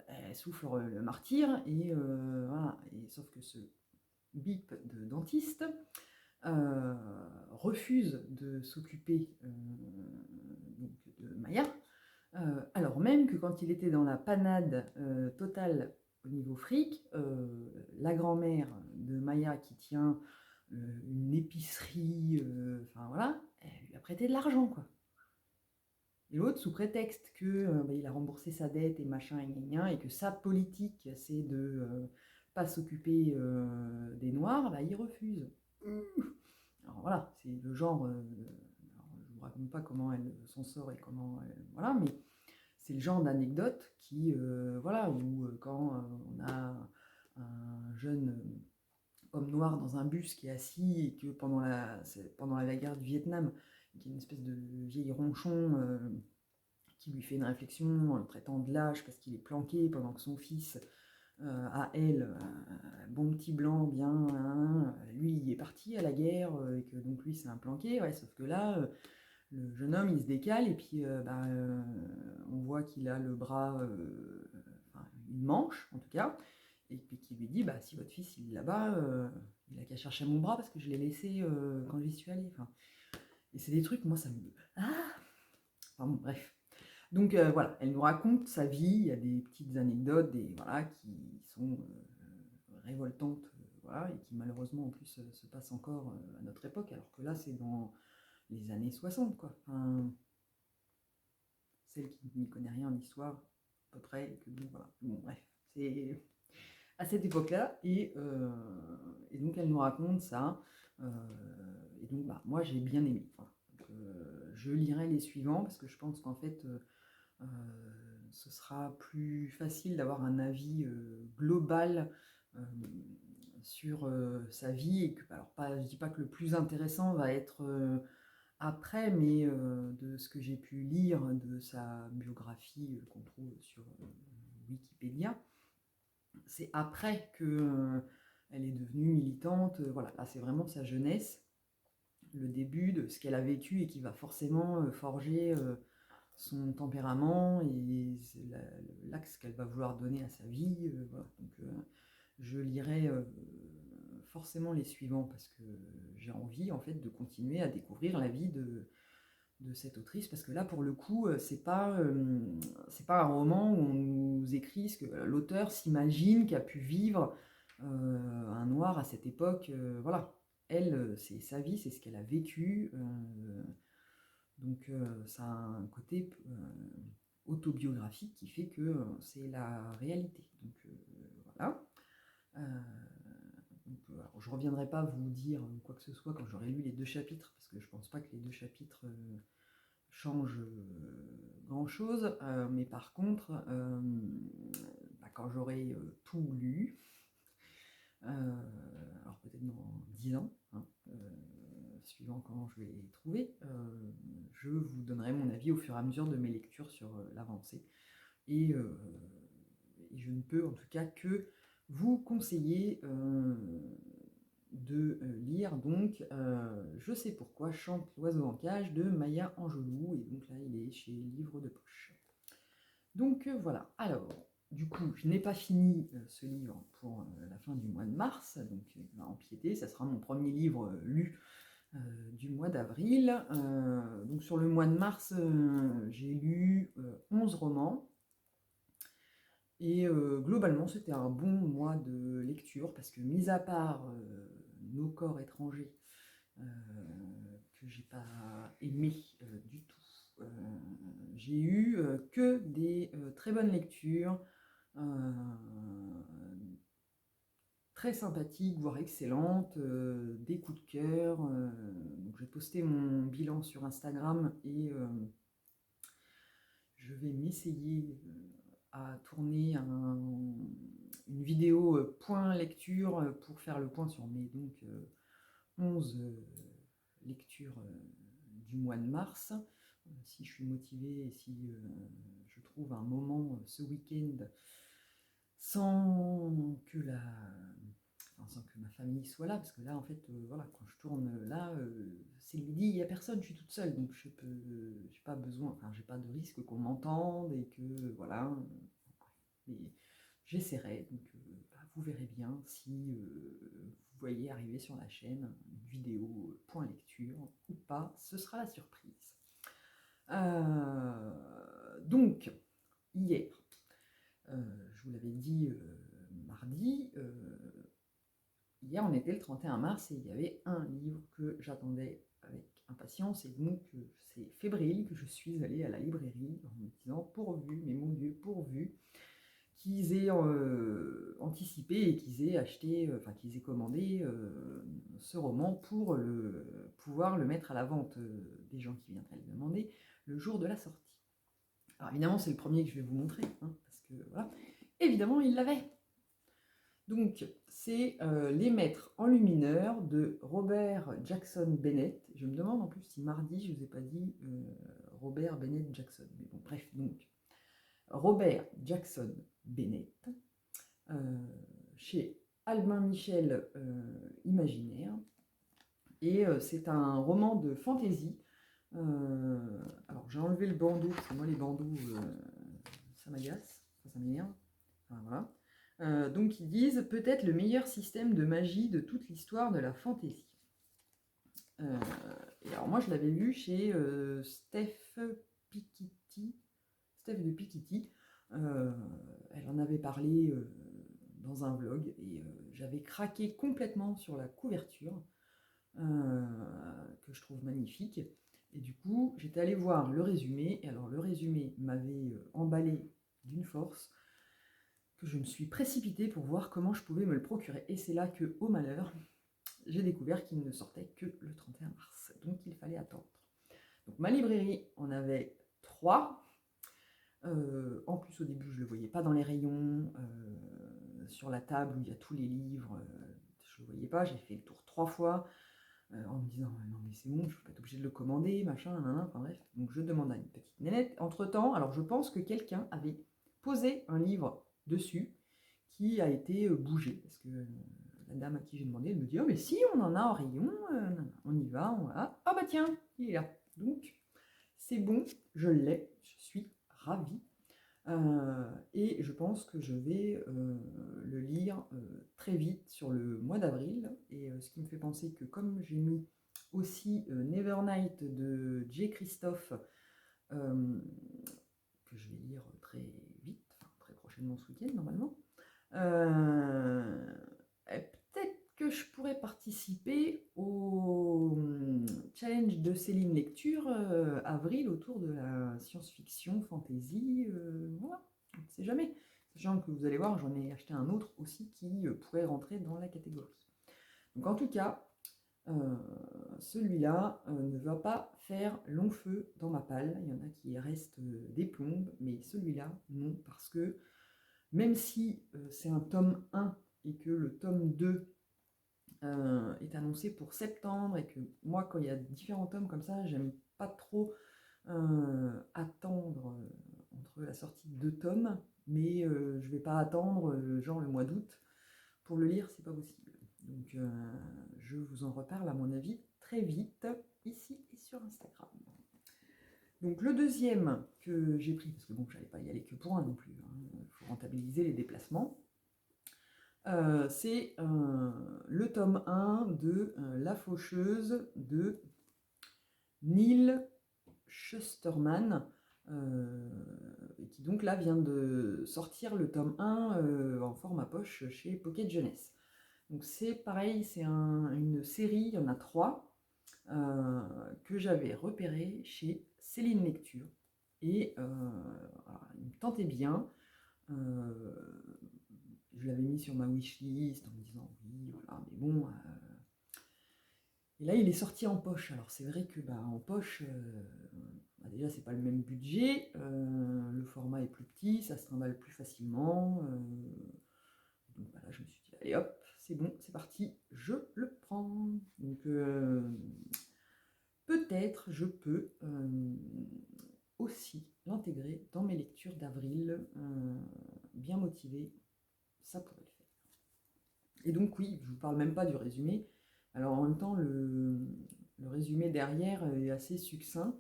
elle souffre le martyr, et voilà. Et, sauf que ce bip de dentiste refuse de s'occuper de Maya, alors même que quand il était dans la panade totale au niveau fric, la grand-mère de Maya qui tient une épicerie, enfin voilà, elle lui a prêté de l'argent, quoi. Et l'autre, sous prétexte que bah, il a remboursé sa dette et machin, et, gna gna, et que sa politique, c'est de pas s'occuper des Noirs, bah, il refuse. Alors voilà, c'est le genre. Alors, je ne vous raconte pas comment elle s'en sort et comment. Voilà, mais c'est le genre d'anecdote qui. Voilà, où quand on a un jeune homme noir dans un bus qui est assis et que pendant la guerre du Vietnam, qui est une espèce de vieil ronchon qui lui fait une réflexion en le traitant de lâche parce qu'il est planqué pendant que son fils, à elle, bon petit blanc, bien, hein, lui il est parti à la guerre et que donc lui c'est un planqué, ouais, sauf que là, le jeune homme il se décale et puis on voit qu'il a le bras, enfin, une manche en tout cas, et puis qui lui dit bah si votre fils il est là-bas, il a qu'à chercher mon bras parce que je l'ai laissé quand j'y suis allé. Enfin, et c'est des trucs, moi ça me. Ah, enfin, bon, bref. Donc voilà, elle nous raconte sa vie, il y a des petites anecdotes voilà, qui sont révoltantes, voilà, et qui malheureusement en plus se passent encore à notre époque, alors que là c'est dans les années 60, quoi. Enfin, celle qui n'y connaît rien en histoire, à peu près, et que donc voilà. Bon, bref, c'est à cette époque-là, et donc elle nous raconte ça, et donc bah, moi j'ai bien aimé. Voilà. Donc, je lirai les suivants parce que je pense qu'en fait euh, ce sera plus facile d'avoir un avis global euh, sur sa vie. Et que, alors pas, je dis pas que le plus intéressant va être après, mais de ce que j'ai pu lire de sa biographie qu'on trouve sur Wikipédia, c'est après que elle est devenue militante. Voilà, là c'est vraiment sa jeunesse, le début de ce qu'elle a vécu et qui va forcément forger son tempérament et l'axe qu'elle va vouloir donner à sa vie. Voilà. Donc, je lirai forcément les suivants parce que j'ai envie en fait de continuer à découvrir la vie de cette autrice, parce que là pour le coup c'est pas un roman où on nous écrit ce que l'auteur s'imagine qu'a pu vivre un noir à cette époque. Voilà, elle c'est sa vie, c'est ce qu'elle a vécu. Donc ça a un côté autobiographique qui fait que c'est la réalité. Donc voilà. Euh, donc, alors, je ne reviendrai pas vous dire quoi que ce soit quand j'aurai lu les 2 chapitres, parce que je ne pense pas que les 2 chapitres changent grand-chose. Mais par contre, bah, quand j'aurai tout lu, alors peut-être dans 10 ans, hein, suivant quand je vais trouver, je vous donnerai mon avis au fur et à mesure de mes lectures sur l'avancée. Et je ne peux en tout cas que vous conseiller de lire donc Je sais pourquoi chante l'oiseau en cage de Maya Angelou, et donc là il est chez Livre de Poche. Donc voilà, alors du coup je n'ai pas fini ce livre pour la fin du mois de mars, donc il va empiéter, ça sera mon premier livre lu du mois d'avril. Donc sur le mois de mars, j'ai lu 11 romans. Et globalement, c'était un bon mois de lecture parce que, mis à part Nos corps étrangers, euh, que j'ai pas aimé du tout, j'ai eu que des très bonnes lectures, euh, très sympathiques, voire excellentes, des coups de cœur. Donc, j'ai posté mon bilan sur Instagram et je vais m'essayer à tourner une vidéo point lecture pour faire le point sur mes donc 11 lectures du mois de mars. Si je suis motivée et si je trouve un moment ce week-end sans que sans que ma famille soit là, parce que là en fait voilà, quand je tourne là c'est le midi, il n'y a personne, je suis toute seule, donc j'ai pas besoin, enfin j'ai pas de risque qu'on m'entende et que voilà, mais j'essaierai. Donc vous verrez bien si vous voyez arriver sur la chaîne une vidéo point lecture ou pas, ce sera la surprise. Donc hier, je vous l'avais dit mardi, hier, on était le 31 mars et il y avait un livre que j'attendais avec impatience. Et donc, c'est fébrile que je suis allée à la librairie en me disant pourvu, mais mon Dieu, pourvu qu'ils aient anticipé et qu'ils aient acheté, enfin qu'ils aient commandé ce roman pour pouvoir le mettre à la vente des gens qui viendraient le demander le jour de la sortie. Alors évidemment, c'est le premier que je vais vous montrer, hein, parce que voilà, évidemment, il l'avait. Donc, c'est Les Maîtres enlumineurs de Robert Jackson Bennett. Je me demande en plus si mardi, je ne vous ai pas dit Robert Bennett Jackson. Mais bon, bref, donc, Robert Jackson Bennett, chez Albin Michel Imaginaire. Et c'est un roman de fantasy. Alors, j'ai enlevé le bandeau, parce que moi, les bandeaux, ça m'agace, ça m'énerve. Enfin, voilà. Donc ils disent peut-être le meilleur système de magie de toute l'histoire de la fantasy. Et alors moi je l'avais lu chez Steph Piketty, Steph de Piketty. Elle en avait parlé dans un vlog et j'avais craqué complètement sur la couverture que je trouve magnifique. Et du coup j'étais allée voir le résumé. Et alors le résumé m'avait emballé d'une force que je me suis précipitée pour voir comment je pouvais me le procurer. Et c'est là que, au malheur, j'ai découvert qu'il ne sortait que le 31 mars. Donc il fallait attendre. Donc ma librairie en avait 3. En plus, au début, je ne le voyais pas dans les rayons, sur la table où il y a tous les livres. Je ne le voyais pas. J'ai fait le tour 3 fois en me disant non, mais c'est bon, je ne vais pas être obligée de le commander, machin, enfin bref. Donc je demande à une petite nénette. Entre-temps, alors je pense que quelqu'un avait posé un livre dessus qui a été bougé. Parce que la dame à qui j'ai demandé, elle me dit oh, mais si, on en a en rayon, on y va, on va. Ah bah tiens, il est là. Donc c'est bon, je l'ai, je suis ravie. Et je pense que je vais le lire très vite sur le mois d'avril. Et ce qui me fait penser que comme j'ai mis aussi Nevernight de J. Christophe, que je vais lire très vite, enfin très prochainement ce week-end normalement, peut-être que je pourrais participer au challenge de Céline Lecture avril autour de la science-fiction, fantasy, voilà, on ne sait jamais. Sachant que vous allez voir, j'en ai acheté un autre aussi qui pourrait rentrer dans la catégorie. Donc en tout cas, celui-là ne va pas faire long feu dans ma palle. Il y en a qui restent des plombes, mais celui-là, non, parce que même si c'est un tome 1 et que le tome 2 est annoncé pour septembre, et que moi, quand il y a différents tomes comme ça, j'aime pas trop attendre entre la sortie de 2 tomes, mais je vais pas attendre genre le mois d'août pour le lire, c'est pas possible. Donc je vous en reparle à mon avis très vite, ici et sur Instagram. Donc le deuxième que j'ai pris, parce que bon, j'allais pas y aller que pour un non plus, il faut rentabiliser les déplacements, c'est le tome 1 de La Faucheuse de Neil Shusterman, qui donc là vient de sortir le tome 1 en format poche chez Pocket Jeunesse. Donc c'est pareil, c'est une série, il y en a 3, que j'avais repéré chez Céline Lecture. Et voilà, il me tentait bien. Je l'avais mis sur ma wishlist en me disant oui, voilà, mais bon. Et là, il est sorti en poche. Alors c'est vrai que en poche, déjà c'est pas le même budget, le format est plus petit, ça se trimballe plus facilement. Donc voilà, je me suis dit allez hop, c'est bon, c'est parti, je le prends. Donc peut-être je peux aussi l'intégrer dans mes lectures d'avril, bien motivée, ça pourrait le faire. Et donc oui, je ne vous parle même pas du résumé. Alors en même temps, le résumé derrière est assez succinct,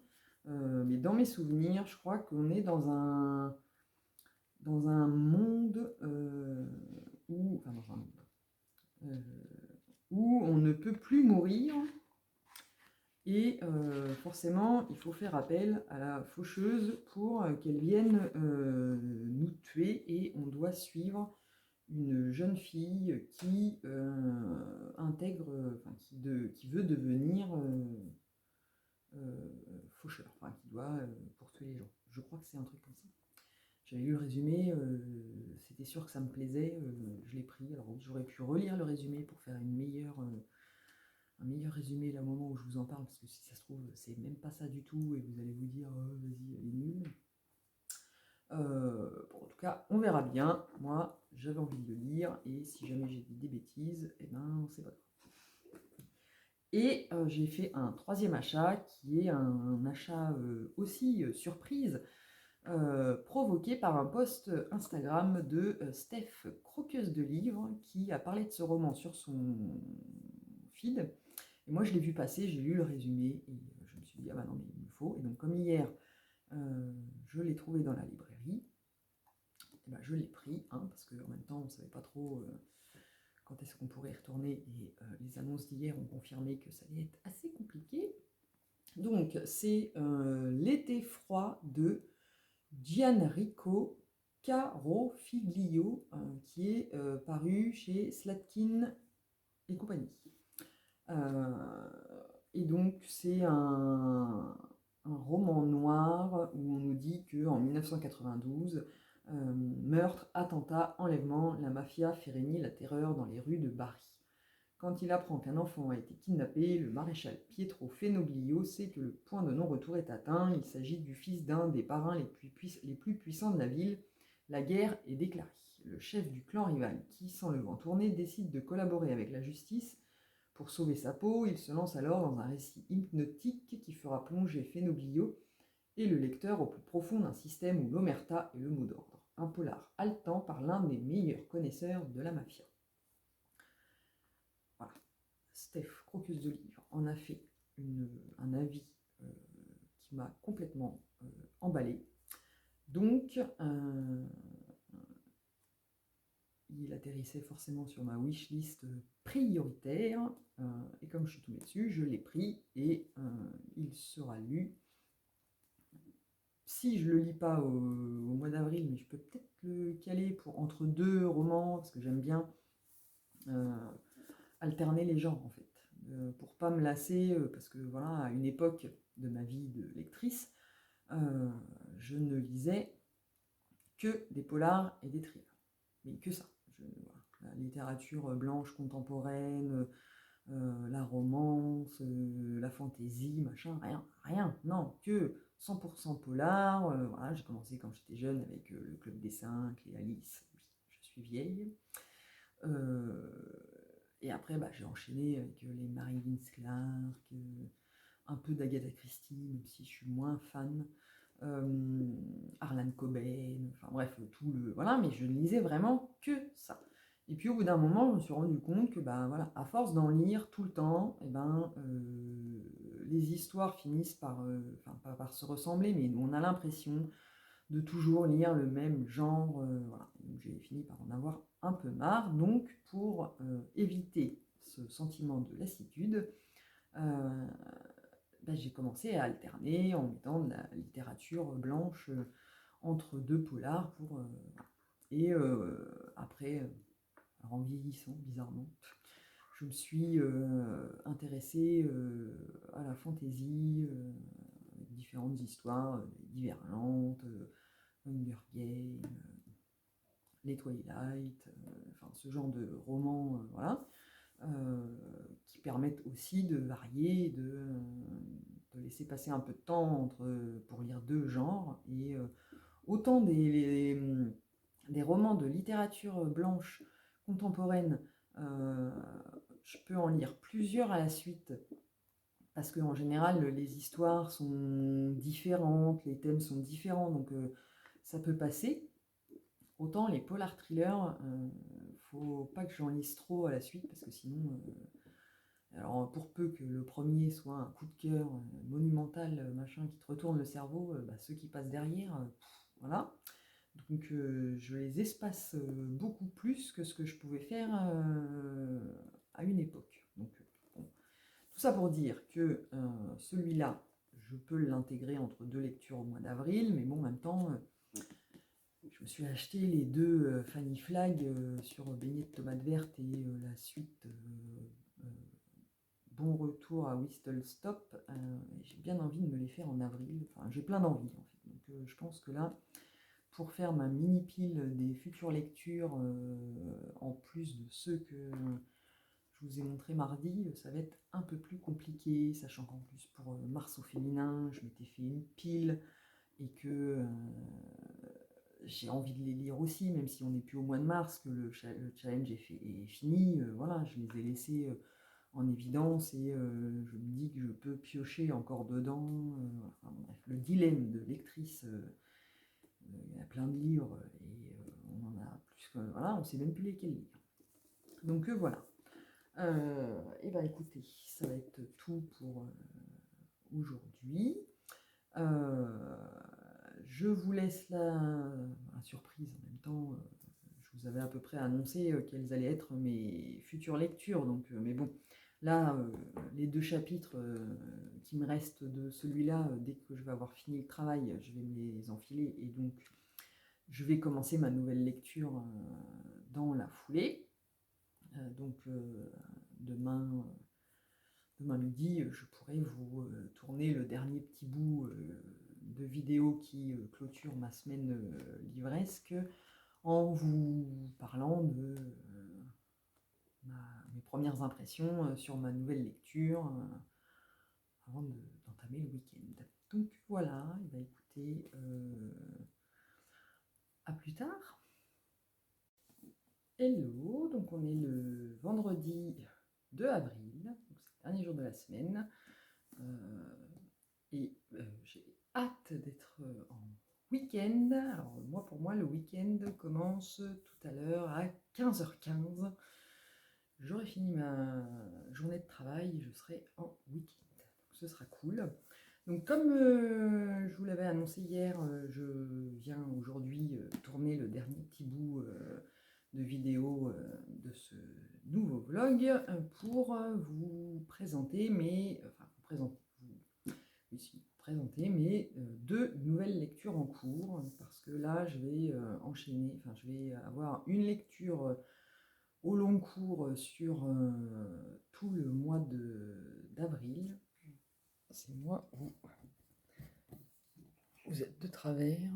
mais dans mes souvenirs, je crois qu'on est dans un monde où, enfin dans un monde, où on ne peut plus mourir. Et forcément, il faut faire appel à la faucheuse pour qu'elle vienne nous tuer, et on doit suivre une jeune fille qui qui veut devenir faucheur, enfin qui doit pour tuer les gens. Je crois que c'est un truc comme ça. J'avais lu le résumé, c'était sûr que ça me plaisait, je l'ai pris. Alors j'aurais pu relire le résumé pour faire un meilleur résumé là au moment où je vous en parle, parce que si ça se trouve, c'est même pas ça du tout, et vous allez vous dire, oh, vas-y, elle est nulle. Bon, en tout cas, on verra bien. Moi, j'avais envie de le lire, et si jamais j'ai dit des bêtises, eh ben, c'est pas grave. Et j'ai fait un troisième achat, qui est un achat aussi surprise, provoqué par un post Instagram de Steph, croqueuse de livres, qui a parlé de ce roman sur son feed. Et moi, je l'ai vu passer, j'ai lu le résumé, et je me suis dit, ah bah non, mais il me faut. Et donc, comme hier, je l'ai trouvé dans la librairie, et bah, je l'ai pris, hein, parce qu'en même temps, on ne savait pas trop quand est-ce qu'on pourrait y retourner, et les annonces d'hier ont confirmé que ça allait être assez compliqué. Donc, c'est L'été froid de Gianrico Carofiglio, qui est paru chez Slatkin et compagnie. Et donc, c'est un roman noir où on nous dit qu'en 1992, meurtre, attentat, enlèvement, la mafia fait régner la terreur dans les rues de Bari. Quand il apprend qu'un enfant a été kidnappé, le maréchal Pietro Fenoglio sait que le point de non-retour est atteint. Il s'agit du fils d'un des parrains les plus puissants de la ville. La guerre est déclarée. Le chef du clan rival, qui, sans le vent tourner, décide de collaborer avec la justice pour sauver sa peau. Il se lance alors dans un récit hypnotique qui fera plonger Fenoglio et le lecteur au plus profond d'un système où l'omerta est le mot d'ordre. Un polar haletant par l'un des meilleurs connaisseurs de la mafia. Voilà. Steph, croqueuse de livres, en a fait un avis qui m'a complètement emballé. Donc, il atterrissait forcément sur ma wishlist prioritaire. Et comme je suis tombée dessus, je l'ai pris et il sera lu. Si je ne le lis pas au mois d'avril, mais je peux peut-être le caler pour entre deux romans, parce que j'aime bien alterner les genres en fait. Pour pas me lasser, parce que voilà, à une époque de ma vie de lectrice, je ne lisais que des polars et des thrillers. Mais que ça. Voilà. La littérature blanche contemporaine, la romance, la fantaisie, machin, rien. Non, que 100% polar. Voilà, j'ai commencé quand j'étais jeune avec le Club des 5, les Alice. Oui, je suis vieille. Et après, j'ai enchaîné avec les Mary Vince Clark, un peu d'Agatha Christie, même si je suis moins fan. Harlan Coben, enfin bref, tout le. Voilà, mais je ne lisais vraiment que ça. Et puis au bout d'un moment, je me suis rendu compte que, voilà, à force d'en lire tout le temps, les histoires finissent par, pas par se ressembler, mais on a l'impression de toujours lire le même genre. Voilà. Donc, j'ai fini par en avoir un peu marre. Donc, pour éviter ce sentiment de lassitude, j'ai commencé à alterner en mettant de la littérature blanche entre deux polars pour et après, alors en vieillissant bizarrement, je me suis intéressée à la fantaisie, avec différentes histoires divergentes, Hunger Games, les Twilight, enfin ce genre de romans, voilà, qui permettent aussi de varier, de laisser passer un peu de temps pour lire deux genres. Et autant des romans de littérature blanche contemporaine, je peux en lire plusieurs à la suite, parce qu'en général, les histoires sont différentes, les thèmes sont différents, donc ça peut passer. Autant les polar thrillers, faut pas que j'en lise trop à la suite, parce que sinon, alors pour peu que le premier soit un coup de cœur monumental, machin, qui te retourne le cerveau, ceux qui passent derrière, voilà. Donc je les espace beaucoup plus que ce que je pouvais faire à une époque. Donc bon. Tout ça pour dire que celui-là, je peux l'intégrer entre deux lectures au mois d'avril, mais bon, en même temps, je me suis acheté les deux Fanny Flag sur beignets de tomates vertes et la suite Bon retour à Whistle Stop. J'ai bien envie de me les faire en avril. Enfin, j'ai plein d'envie en fait. Donc, je pense que là, pour faire ma mini pile des futures lectures, en plus de ceux que je vous ai montré mardi, ça va être un peu plus compliqué, sachant qu'en plus pour Mars au féminin, je m'étais fait une pile et que j'ai envie de les lire aussi, même si on n'est plus au mois de mars, que le challenge est fini. Voilà, je les ai laissés en évidence et je me dis que je peux piocher encore dedans. Enfin, bref, le dilemme de lectrice, il y a plein de livres et on en a plus que, voilà, on ne sait même plus lesquels lire. Donc voilà. Et ben écoutez, ça va être tout pour aujourd'hui. Je vous laisse la surprise en même temps. Je vous avais à peu près annoncé quelles allaient être mes futures lectures. Donc, mais bon, là, les 2 chapitres qui me restent de celui-là, dès que je vais avoir fini le travail, je vais me les enfiler. Et donc, je vais commencer ma nouvelle lecture dans la foulée. Donc, demain midi, je pourrai vous tourner le dernier petit bout de vidéo qui clôture ma semaine livresque en vous parlant de mes premières impressions sur ma nouvelle lecture avant d'entamer le week-end. Donc voilà, et bah écoutez, à plus tard. Hello, donc on est le vendredi 2 avril, donc c'est le dernier jour de la semaine. Et j'ai hâte d'être en week-end. Alors moi, pour moi, le week-end commence tout à l'heure à 15h15. J'aurai fini ma journée de travail, je serai en week-end. Donc ce sera cool. Donc comme je vous l'avais annoncé hier, je viens aujourd'hui tourner le dernier petit bout de vidéo de ce nouveau vlog pour vous présenter mes 2 nouvelles lectures en cours, parce que là je vais enchaîner, enfin je vais avoir une lecture au long cours sur tout le mois d'avril. C'est moi où vous êtes de travers.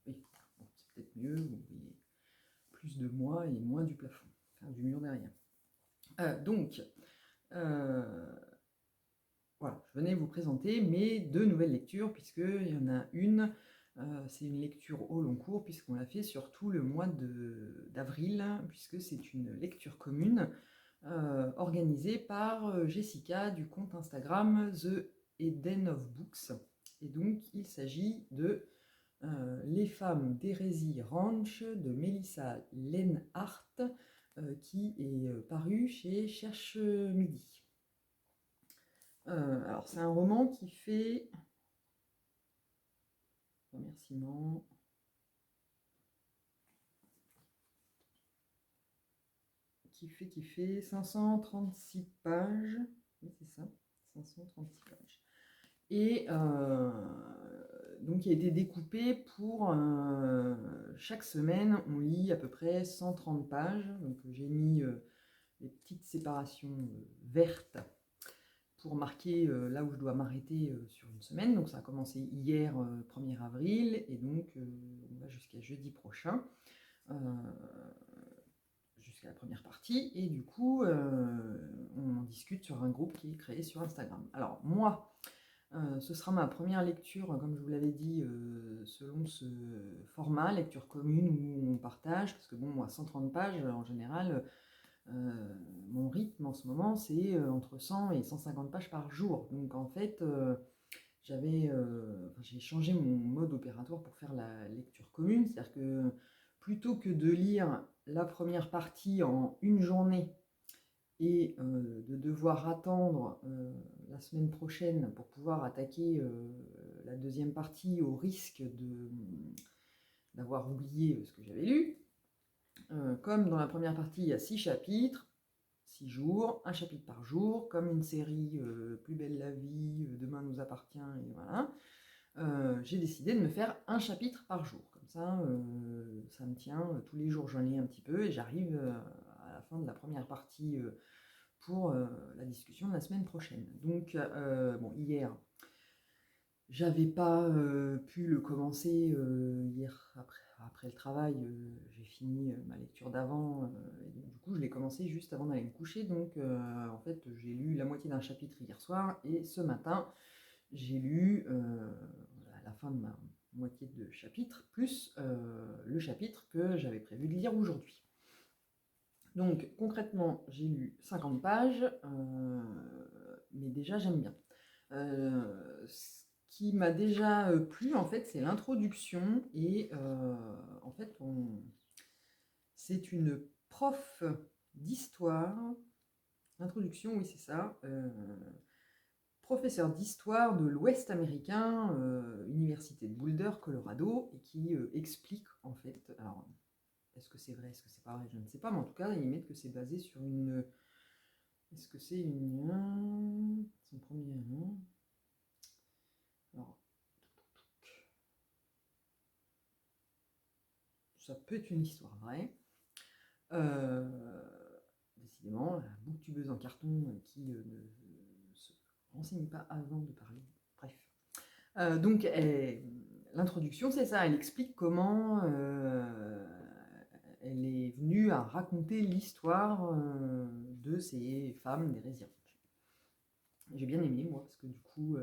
Oui, bon, c'est peut-être mieux, vous voyez plus de moi et moins du plafond, enfin du mur derrière. Donc, voilà, je venais vous présenter mes 2 nouvelles lectures, puisqu'il y en a une, c'est une lecture au long cours, puisqu'on l'a fait sur tout le mois d'avril, puisque c'est une lecture commune organisée par Jessica du compte Instagram The Eden of Books. Et donc, il s'agit de Les femmes d'Hérésie Ranch de Melissa Lenhart, qui est paru chez Cherche Midi. Alors, c'est un roman qui fait... Remerciement. Qui fait 536 pages. Oui, c'est ça, 536 pages. Et donc, qui a été découpé pour... chaque semaine, on lit à peu près 130 pages. Donc, j'ai mis les petites séparations vertes pour marquer là où je dois m'arrêter sur une semaine. Donc ça a commencé hier, 1er avril, et donc on va jusqu'à jeudi prochain, jusqu'à la première partie, et du coup on en discute sur un groupe qui est créé sur Instagram. Alors moi, ce sera ma première lecture, comme je vous l'avais dit, selon ce format, lecture commune, où on partage, parce que bon, moi, 130 pages, en général... mon rythme en ce moment, c'est entre 100 et 150 pages par jour. Donc en fait, j'ai changé mon mode opératoire pour faire la lecture commune. C'est-à-dire que plutôt que de lire la première partie en une journée et de devoir attendre la semaine prochaine pour pouvoir attaquer la deuxième partie au risque d'avoir oublié ce que j'avais lu, comme dans la première partie, il y a 6 chapitres, 6 jours, un chapitre par jour, comme une série Plus belle la vie, Demain nous appartient, et voilà. j'ai décidé de me faire un chapitre par jour. Comme ça me tient, tous les jours j'en lis un petit peu et j'arrive à la fin de la première partie pour la discussion de la semaine prochaine. Donc, bon, hier, j'avais pas pu le commencer hier après le travail. J'ai fini ma lecture d'avant et donc, du coup je l'ai commencé juste avant d'aller me coucher. Donc en fait j'ai lu la moitié d'un chapitre hier soir et ce matin j'ai lu à la fin de ma moitié de chapitre plus le chapitre que j'avais prévu de lire aujourd'hui. Donc concrètement j'ai lu 50 pages mais déjà j'aime bien. Ce qui m'a déjà plu, en fait, c'est l'introduction. Et en fait, c'est une prof d'histoire. L'introduction, oui, c'est ça. Professeur d'histoire de l'Ouest américain, Université de Boulder, Colorado, et qui explique, en fait. Alors, est-ce que c'est vrai, est-ce que c'est pas vrai, je ne sais pas, mais en tout cas, ils mettent que c'est basé sur une. Est-ce que c'est une. Son premier nom. Alors, ça peut être une histoire vraie. Décidément, la booktubeuse en carton qui ne se renseigne pas avant de parler. Bref. Donc, l'introduction, c'est ça. Elle explique comment elle est venue à raconter l'histoire de ces femmes des résidences. J'ai bien aimé, moi, parce que du coup,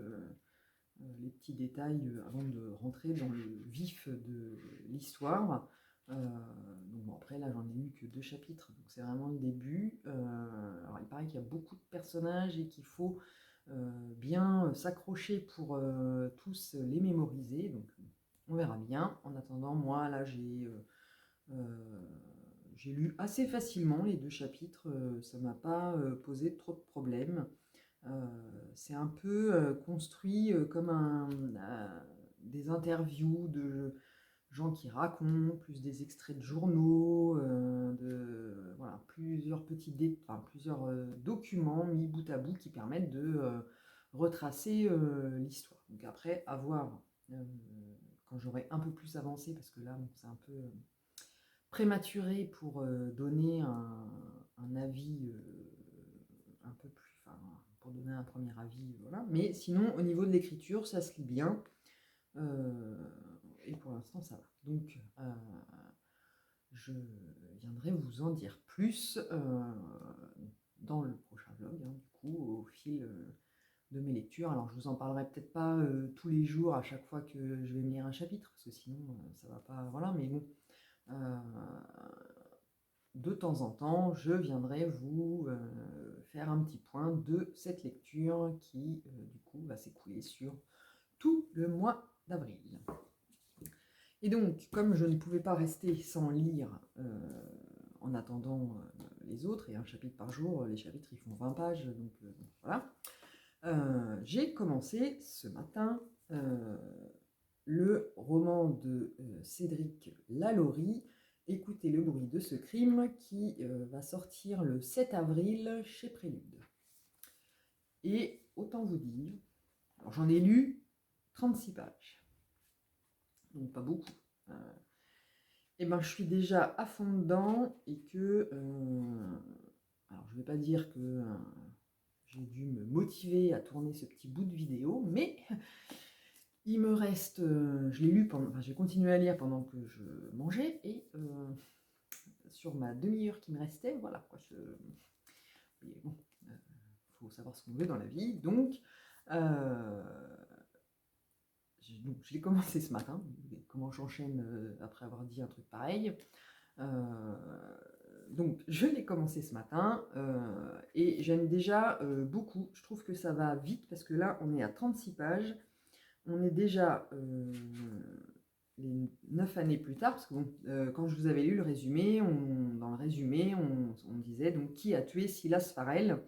les petits détails avant de rentrer dans le vif de l'histoire. Donc bon, après là j'en ai lu que 2 chapitres, donc c'est vraiment le début. Alors il paraît qu'il y a beaucoup de personnages et qu'il faut bien s'accrocher pour tous les mémoriser, donc on verra bien. En attendant, moi là j'ai lu assez facilement les 2 chapitres, ça m'a pas posé trop de problèmes. C'est un peu construit comme des interviews de gens qui racontent, plus des extraits de journaux, voilà, plusieurs documents mis bout à bout qui permettent de retracer l'histoire. Donc après, à voir quand j'aurai un peu plus avancé, parce que là, bon, c'est un peu prématuré pour donner un avis un peu plus, enfin, pour donner un premier avis, voilà. Mais sinon, au niveau de l'écriture, ça se lit bien. Et pour l'instant, ça va. Donc, je viendrai vous en dire plus dans le prochain vlog, hein, du coup, au fil de mes lectures. Alors, je vous en parlerai peut-être pas tous les jours à chaque fois que je vais me lire un chapitre, parce que sinon, ça va pas. Voilà, mais bon. De temps en temps, je viendrai vous faire un petit point de cette lecture qui, du coup, va s'écouler sur tout le mois d'avril. Et donc, comme je ne pouvais pas rester sans lire en attendant les autres, et un chapitre par jour, les chapitres ils font 20 pages, donc voilà, j'ai commencé ce matin le roman de Cédric Lalaurie, Écoutez le bruit de ce crime, qui va sortir le 7 avril chez Prélude. Et autant vous dire, alors j'en ai lu 36 pages, donc pas beaucoup. Et ben je suis déjà à fond dedans et que, alors je vais pas dire que j'ai dû me motiver à tourner ce petit bout de vidéo, mais il me reste, je l'ai lu j'ai continué à lire pendant que je mangeais et sur ma demi-heure qui me restait, voilà quoi. Bon, faut savoir ce qu'on veut dans la vie, donc je l'ai commencé ce matin. Comment j'enchaîne après avoir dit un truc pareil. Donc je l'ai commencé ce matin et j'aime déjà beaucoup. Je trouve que ça va vite parce que là on est à 36 pages. On est déjà les 9 années plus tard, parce que bon, quand je vous avais lu le résumé, dans le résumé, on disait donc qui a tué Silas Farrell,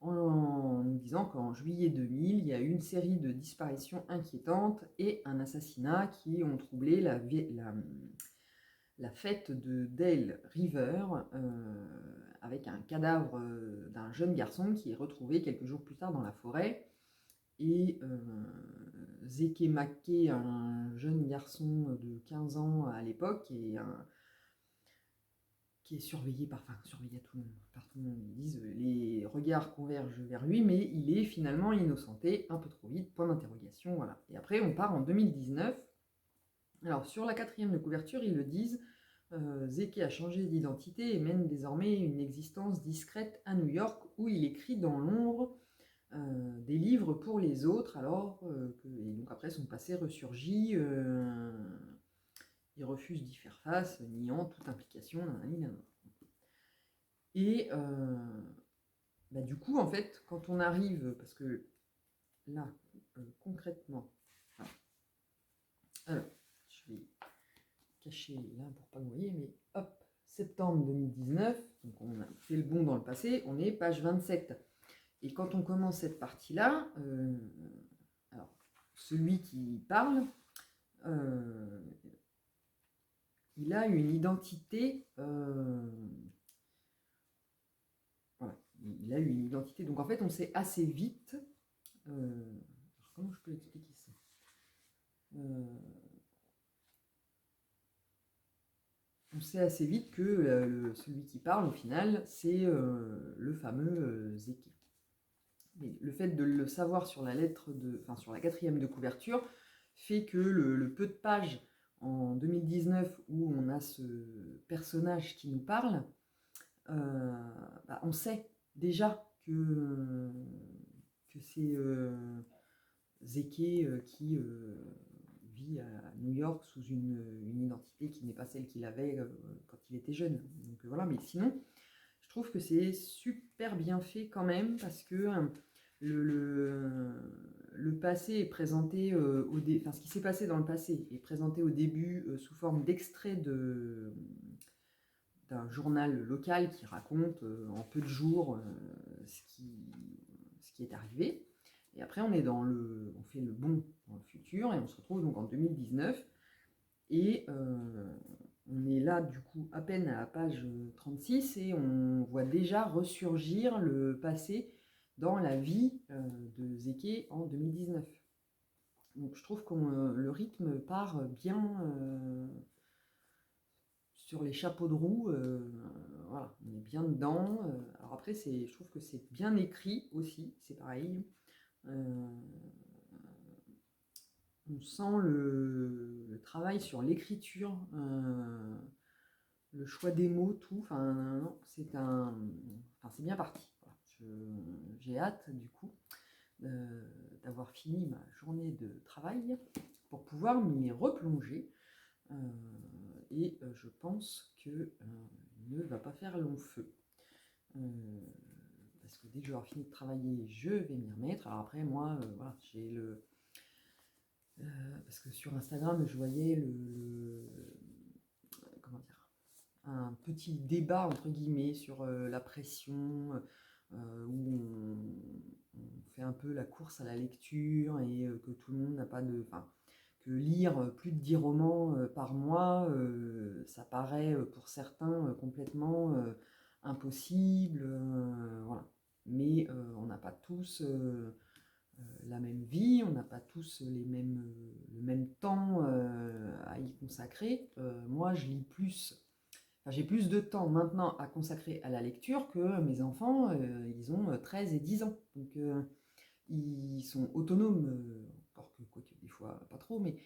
en nous disant qu'en juillet 2000, il y a eu une série de disparitions inquiétantes et un assassinat qui ont troublé la fête de Dale River, avec un cadavre d'un jeune garçon qui est retrouvé quelques jours plus tard dans la forêt. Et Zeke Mackey, un jeune garçon de 15 ans à l'époque, qui est surveillé surveillé par tout le monde. Ils disent les regards convergent vers lui, mais il est finalement innocenté un peu trop vite, point d'interrogation, voilà. Et après, on part en 2019. Alors, sur la 4e de couverture, ils le disent, Zeke a changé d'identité et mène désormais une existence discrète à New York, où il écrit dans l'ombre des livres pour les autres, et donc après son passé ressurgit, il refuse d'y faire face, niant toute implication, nanani, nanana. Et du coup, en fait, quand on arrive, parce que là, concrètement, alors, je vais cacher là pour pas me voyer, mais hop, septembre 2019, donc on a fait le bond dans le passé, on est page 27. Et quand on commence cette partie-là, alors, celui qui parle, il a une identité, voilà, il a une identité. Donc en fait, on sait assez vite, comment je peux expliquer ça, on sait assez vite que celui qui parle, au final, c'est le fameux Zeke. Mais le fait de le savoir sur la sur la 4e de couverture fait que le peu de pages en 2019 où on a ce personnage qui nous parle, on sait déjà que c'est Zeke qui vit à New York sous une identité qui n'est pas celle qu'il avait quand il était jeune. Donc voilà, mais sinon, je trouve que c'est super bien fait quand même, parce que le passé est présenté ce qui s'est passé dans le passé est présenté au début sous forme d'extrait d'un journal local qui raconte en peu de jours ce qui est arrivé. Et après, on fait le bond dans le futur et on se retrouve donc en 2019. Et on est là, du coup, à peine à la page 36 et on voit déjà ressurgir le passé dans la vie de Zeke en 2019. Donc je trouve que le rythme part bien sur les chapeaux de roue. Voilà, on est bien dedans. Alors après, je trouve que c'est bien écrit aussi, c'est pareil. On sent le travail sur l'écriture, le choix des mots, tout. Enfin, c'est bien parti. Voilà. J'ai hâte, du coup, d'avoir fini ma journée de travail pour pouvoir m'y replonger. Et je pense que ne va pas faire long feu. Parce que dès que j'aurai fini de travailler, je vais m'y remettre. Alors après, moi, voilà, j'ai parce que sur Instagram, je voyais comment dire, un petit débat entre guillemets sur la pression, où on fait un peu la course à la lecture et que tout le monde n'a pas de, enfin, que lire plus de 10 romans par mois, ça paraît pour certains complètement impossible, voilà. Mais on n'a pas tous la même vie, on n'a pas tous le même temps à y consacrer. Moi, je lis plus, j'ai plus de temps maintenant à consacrer à la lecture que mes enfants, ils ont 13 et 10 ans. Donc, ils sont autonomes, encore que quoique des fois pas trop, mais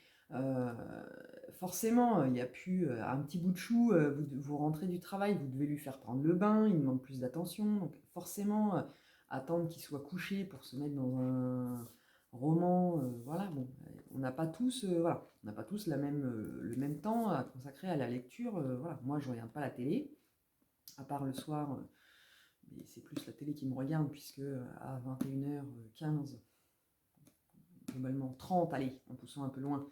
forcément, il n'y a plus un petit bout de chou, vous rentrez du travail, vous devez lui faire prendre le bain, il demande plus d'attention, donc forcément, attendre qu'il soit couché pour se mettre dans un roman, voilà, bon, on n'a pas tous, voilà, on n'a pas tous le même temps à consacrer à la lecture, voilà. Moi, je regarde pas la télé, à part le soir, mais c'est plus la télé qui me regarde, puisque à 21h15, globalement 30, allez, en poussant un peu loin,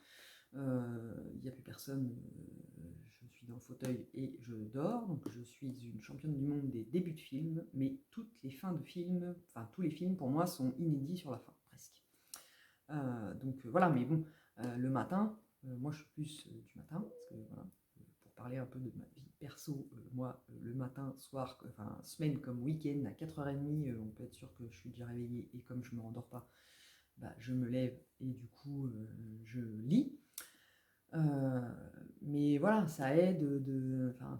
il n'y a plus personne, je suis dans le fauteuil et je dors, donc je suis une championne du monde des débuts de films, mais toutes les fins de films, enfin tous les films pour moi sont inédits sur la fin, presque. Donc voilà, mais bon, le matin, moi je suis plus du matin, parce que voilà, pour parler un peu de ma vie perso, moi le matin, soir, enfin semaine comme week-end à 4h30, on peut être sûr que je suis déjà réveillée, et comme je me rendors pas, je me lève et du coup, je lis. Mais voilà, ça aide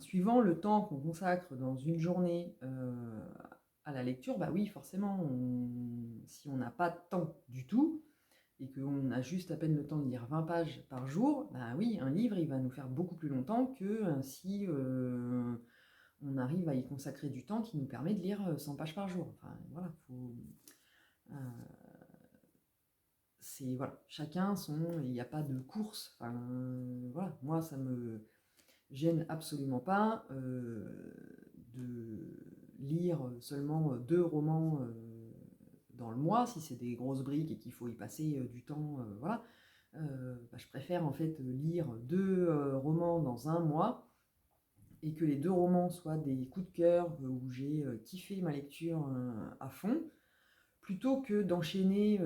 suivant le temps qu'on consacre dans une journée à la lecture, bah oui, forcément, si on n'a pas de temps du tout et qu'on a juste à peine le temps de lire 20 pages par jour, bah oui, un livre, il va nous faire beaucoup plus longtemps que si on arrive à y consacrer du temps qui nous permet de lire 100 pages par jour. Enfin, voilà, euh, voilà, chacun son, il n'y a pas de course. Enfin, voilà, moi, ça me gêne absolument pas de lire seulement 2 romans dans le mois, si c'est des grosses briques et qu'il faut y passer du temps, voilà. Je préfère en fait lire 2 romans dans un mois et que les 2 romans soient des coups de cœur où j'ai kiffé ma lecture à fond, plutôt que d'enchaîner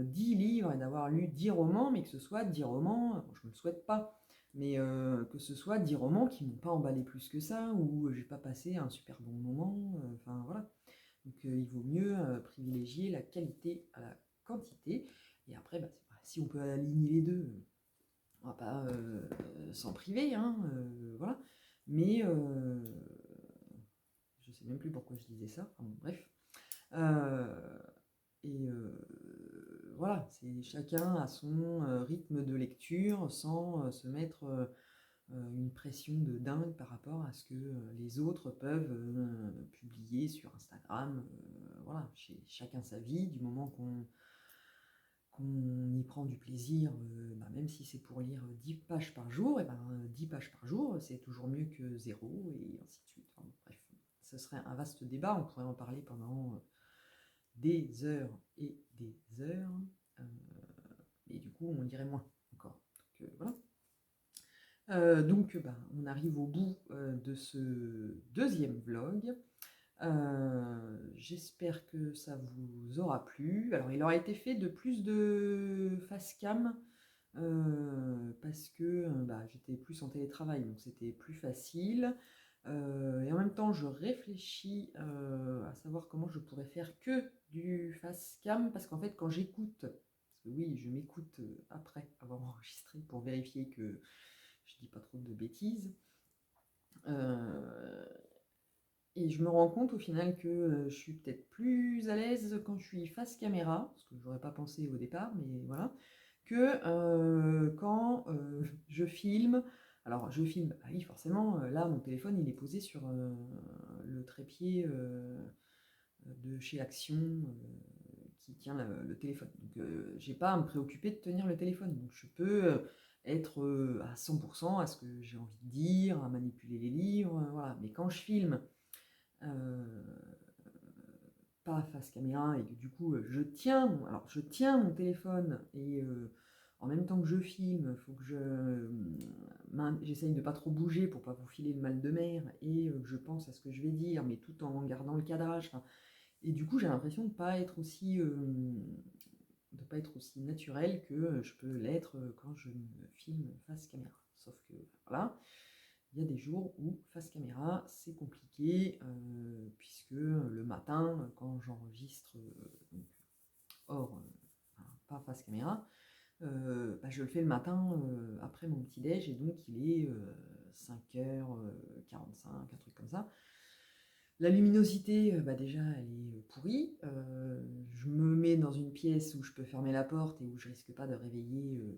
10 livres et d'avoir lu 10 romans, mais que ce soit 10 romans, bon, je ne me le souhaite pas, mais que ce soit 10 romans qui m'ont pas emballé plus que ça, ou j'ai pas passé un super bon moment, enfin voilà. Donc il vaut mieux privilégier la qualité à la quantité, et après, si on peut aligner les deux, on va pas s'en priver, hein, voilà. Mais je sais même plus pourquoi je disais ça, enfin, bon, bref. Euh, et voilà, c'est chacun à son rythme de lecture sans se mettre une pression de dingue par rapport à ce que les autres peuvent publier sur Instagram. Voilà, chacun sa vie, du moment qu'on y prend du plaisir, même si c'est pour lire 10 pages par jour, et 10 pages par jour, c'est toujours mieux que zéro, et ainsi de suite. Enfin, bref, ce serait un vaste débat, on pourrait en parler pendant des heures et des heures, euh, et du coup on dirait moins encore. Donc, voilà. On arrive au bout de ce deuxième vlog. J'espère que ça vous aura plu. Alors il aura été fait de plus de face cam parce que j'étais plus en télétravail, donc c'était plus facile. Et en même temps, je réfléchis à savoir comment je pourrais faire que du face cam, parce qu'en fait, quand j'écoute, parce que oui, je m'écoute après avoir enregistré pour vérifier que je dis pas trop de bêtises, euh, et je me rends compte au final que je suis peut-être plus à l'aise quand je suis face caméra, ce que j'aurais pas pensé au départ, mais voilà, que quand je filme. Alors je filme, oui forcément, là mon téléphone il est posé sur le trépied de chez Action qui tient le téléphone. Donc j'ai pas à me préoccuper de tenir le téléphone. Donc je peux être à 100% à ce que j'ai envie de dire, à manipuler les livres, voilà. Mais quand je filme euh, pas face caméra et que du coup je tiens mon téléphone et en même temps que je filme, il faut que j'essaye de pas trop bouger pour pas vous filer le mal de mer et que je pense à ce que je vais dire, mais tout en gardant le cadrage. Et du coup, j'ai l'impression de pas être aussi naturel que je peux l'être quand je me filme face caméra. Sauf que voilà, il y a des jours où face caméra c'est compliqué puisque le matin quand j'enregistre hors pas face caméra, je le fais le matin après mon petit déj et donc il est 5h45, un truc comme ça. La luminosité, déjà, elle est pourrie. Je me mets dans une pièce où je peux fermer la porte et où je risque pas de réveiller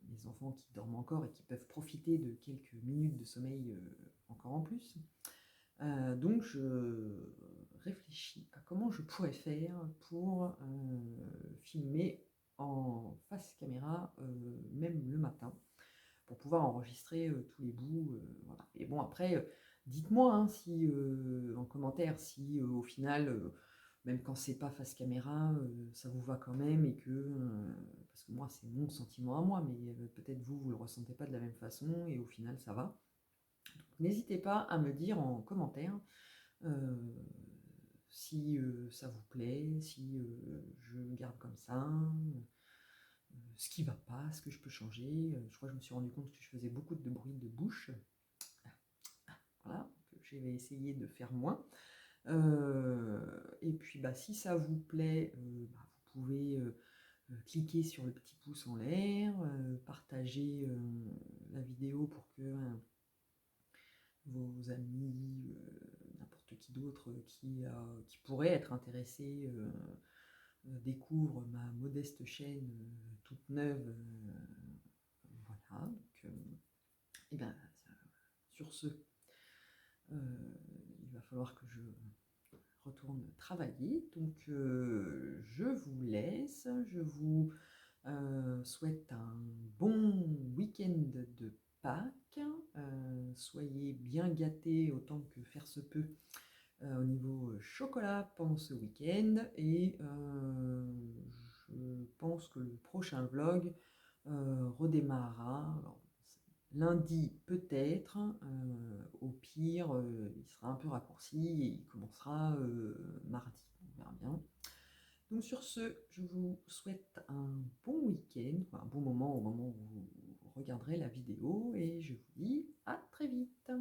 mes enfants qui dorment encore et qui peuvent profiter de quelques minutes de sommeil encore en plus. Donc je réfléchis à comment je pourrais faire pour filmer en face caméra, même le matin, pour pouvoir enregistrer tous les bouts. Voilà. Et bon, après, dites-moi hein, si, en commentaire si au final, même quand c'est pas face caméra, ça vous va quand même et que. Parce que moi, c'est mon sentiment à moi, mais peut-être vous, vous le ressentez pas de la même façon et au final, ça va. Donc, n'hésitez pas à me dire en commentaire euh, si ça vous plaît, si je garde comme ça, ce qui va pas, ce que je peux changer. Je crois que je me suis rendu compte que je faisais beaucoup de bruit de bouche. Voilà, que je vais essayer de faire moins. Et puis si ça vous plaît, vous pouvez cliquer sur le petit pouce en l'air, partager la vidéo pour que vos amis, n'importe qui d'autre qui pourrait être intéressé découvre ma modeste chaîne toute neuve. Voilà, donc, et ben, sur ce, il va falloir que je retourne travailler. Donc, je vous laisse. Je vous souhaite un bon week-end de Pâques. Soyez bien gâtés autant que faire se peut au niveau chocolat pendant ce week-end. Et je pense que le prochain vlog redémarrera. Alors, lundi peut-être, au pire il sera un peu raccourci et il commencera mardi, on verra bien. Donc sur ce, je vous souhaite un bon week-end, un bon moment au moment où vous regarderez la vidéo et je vous dis à très vite.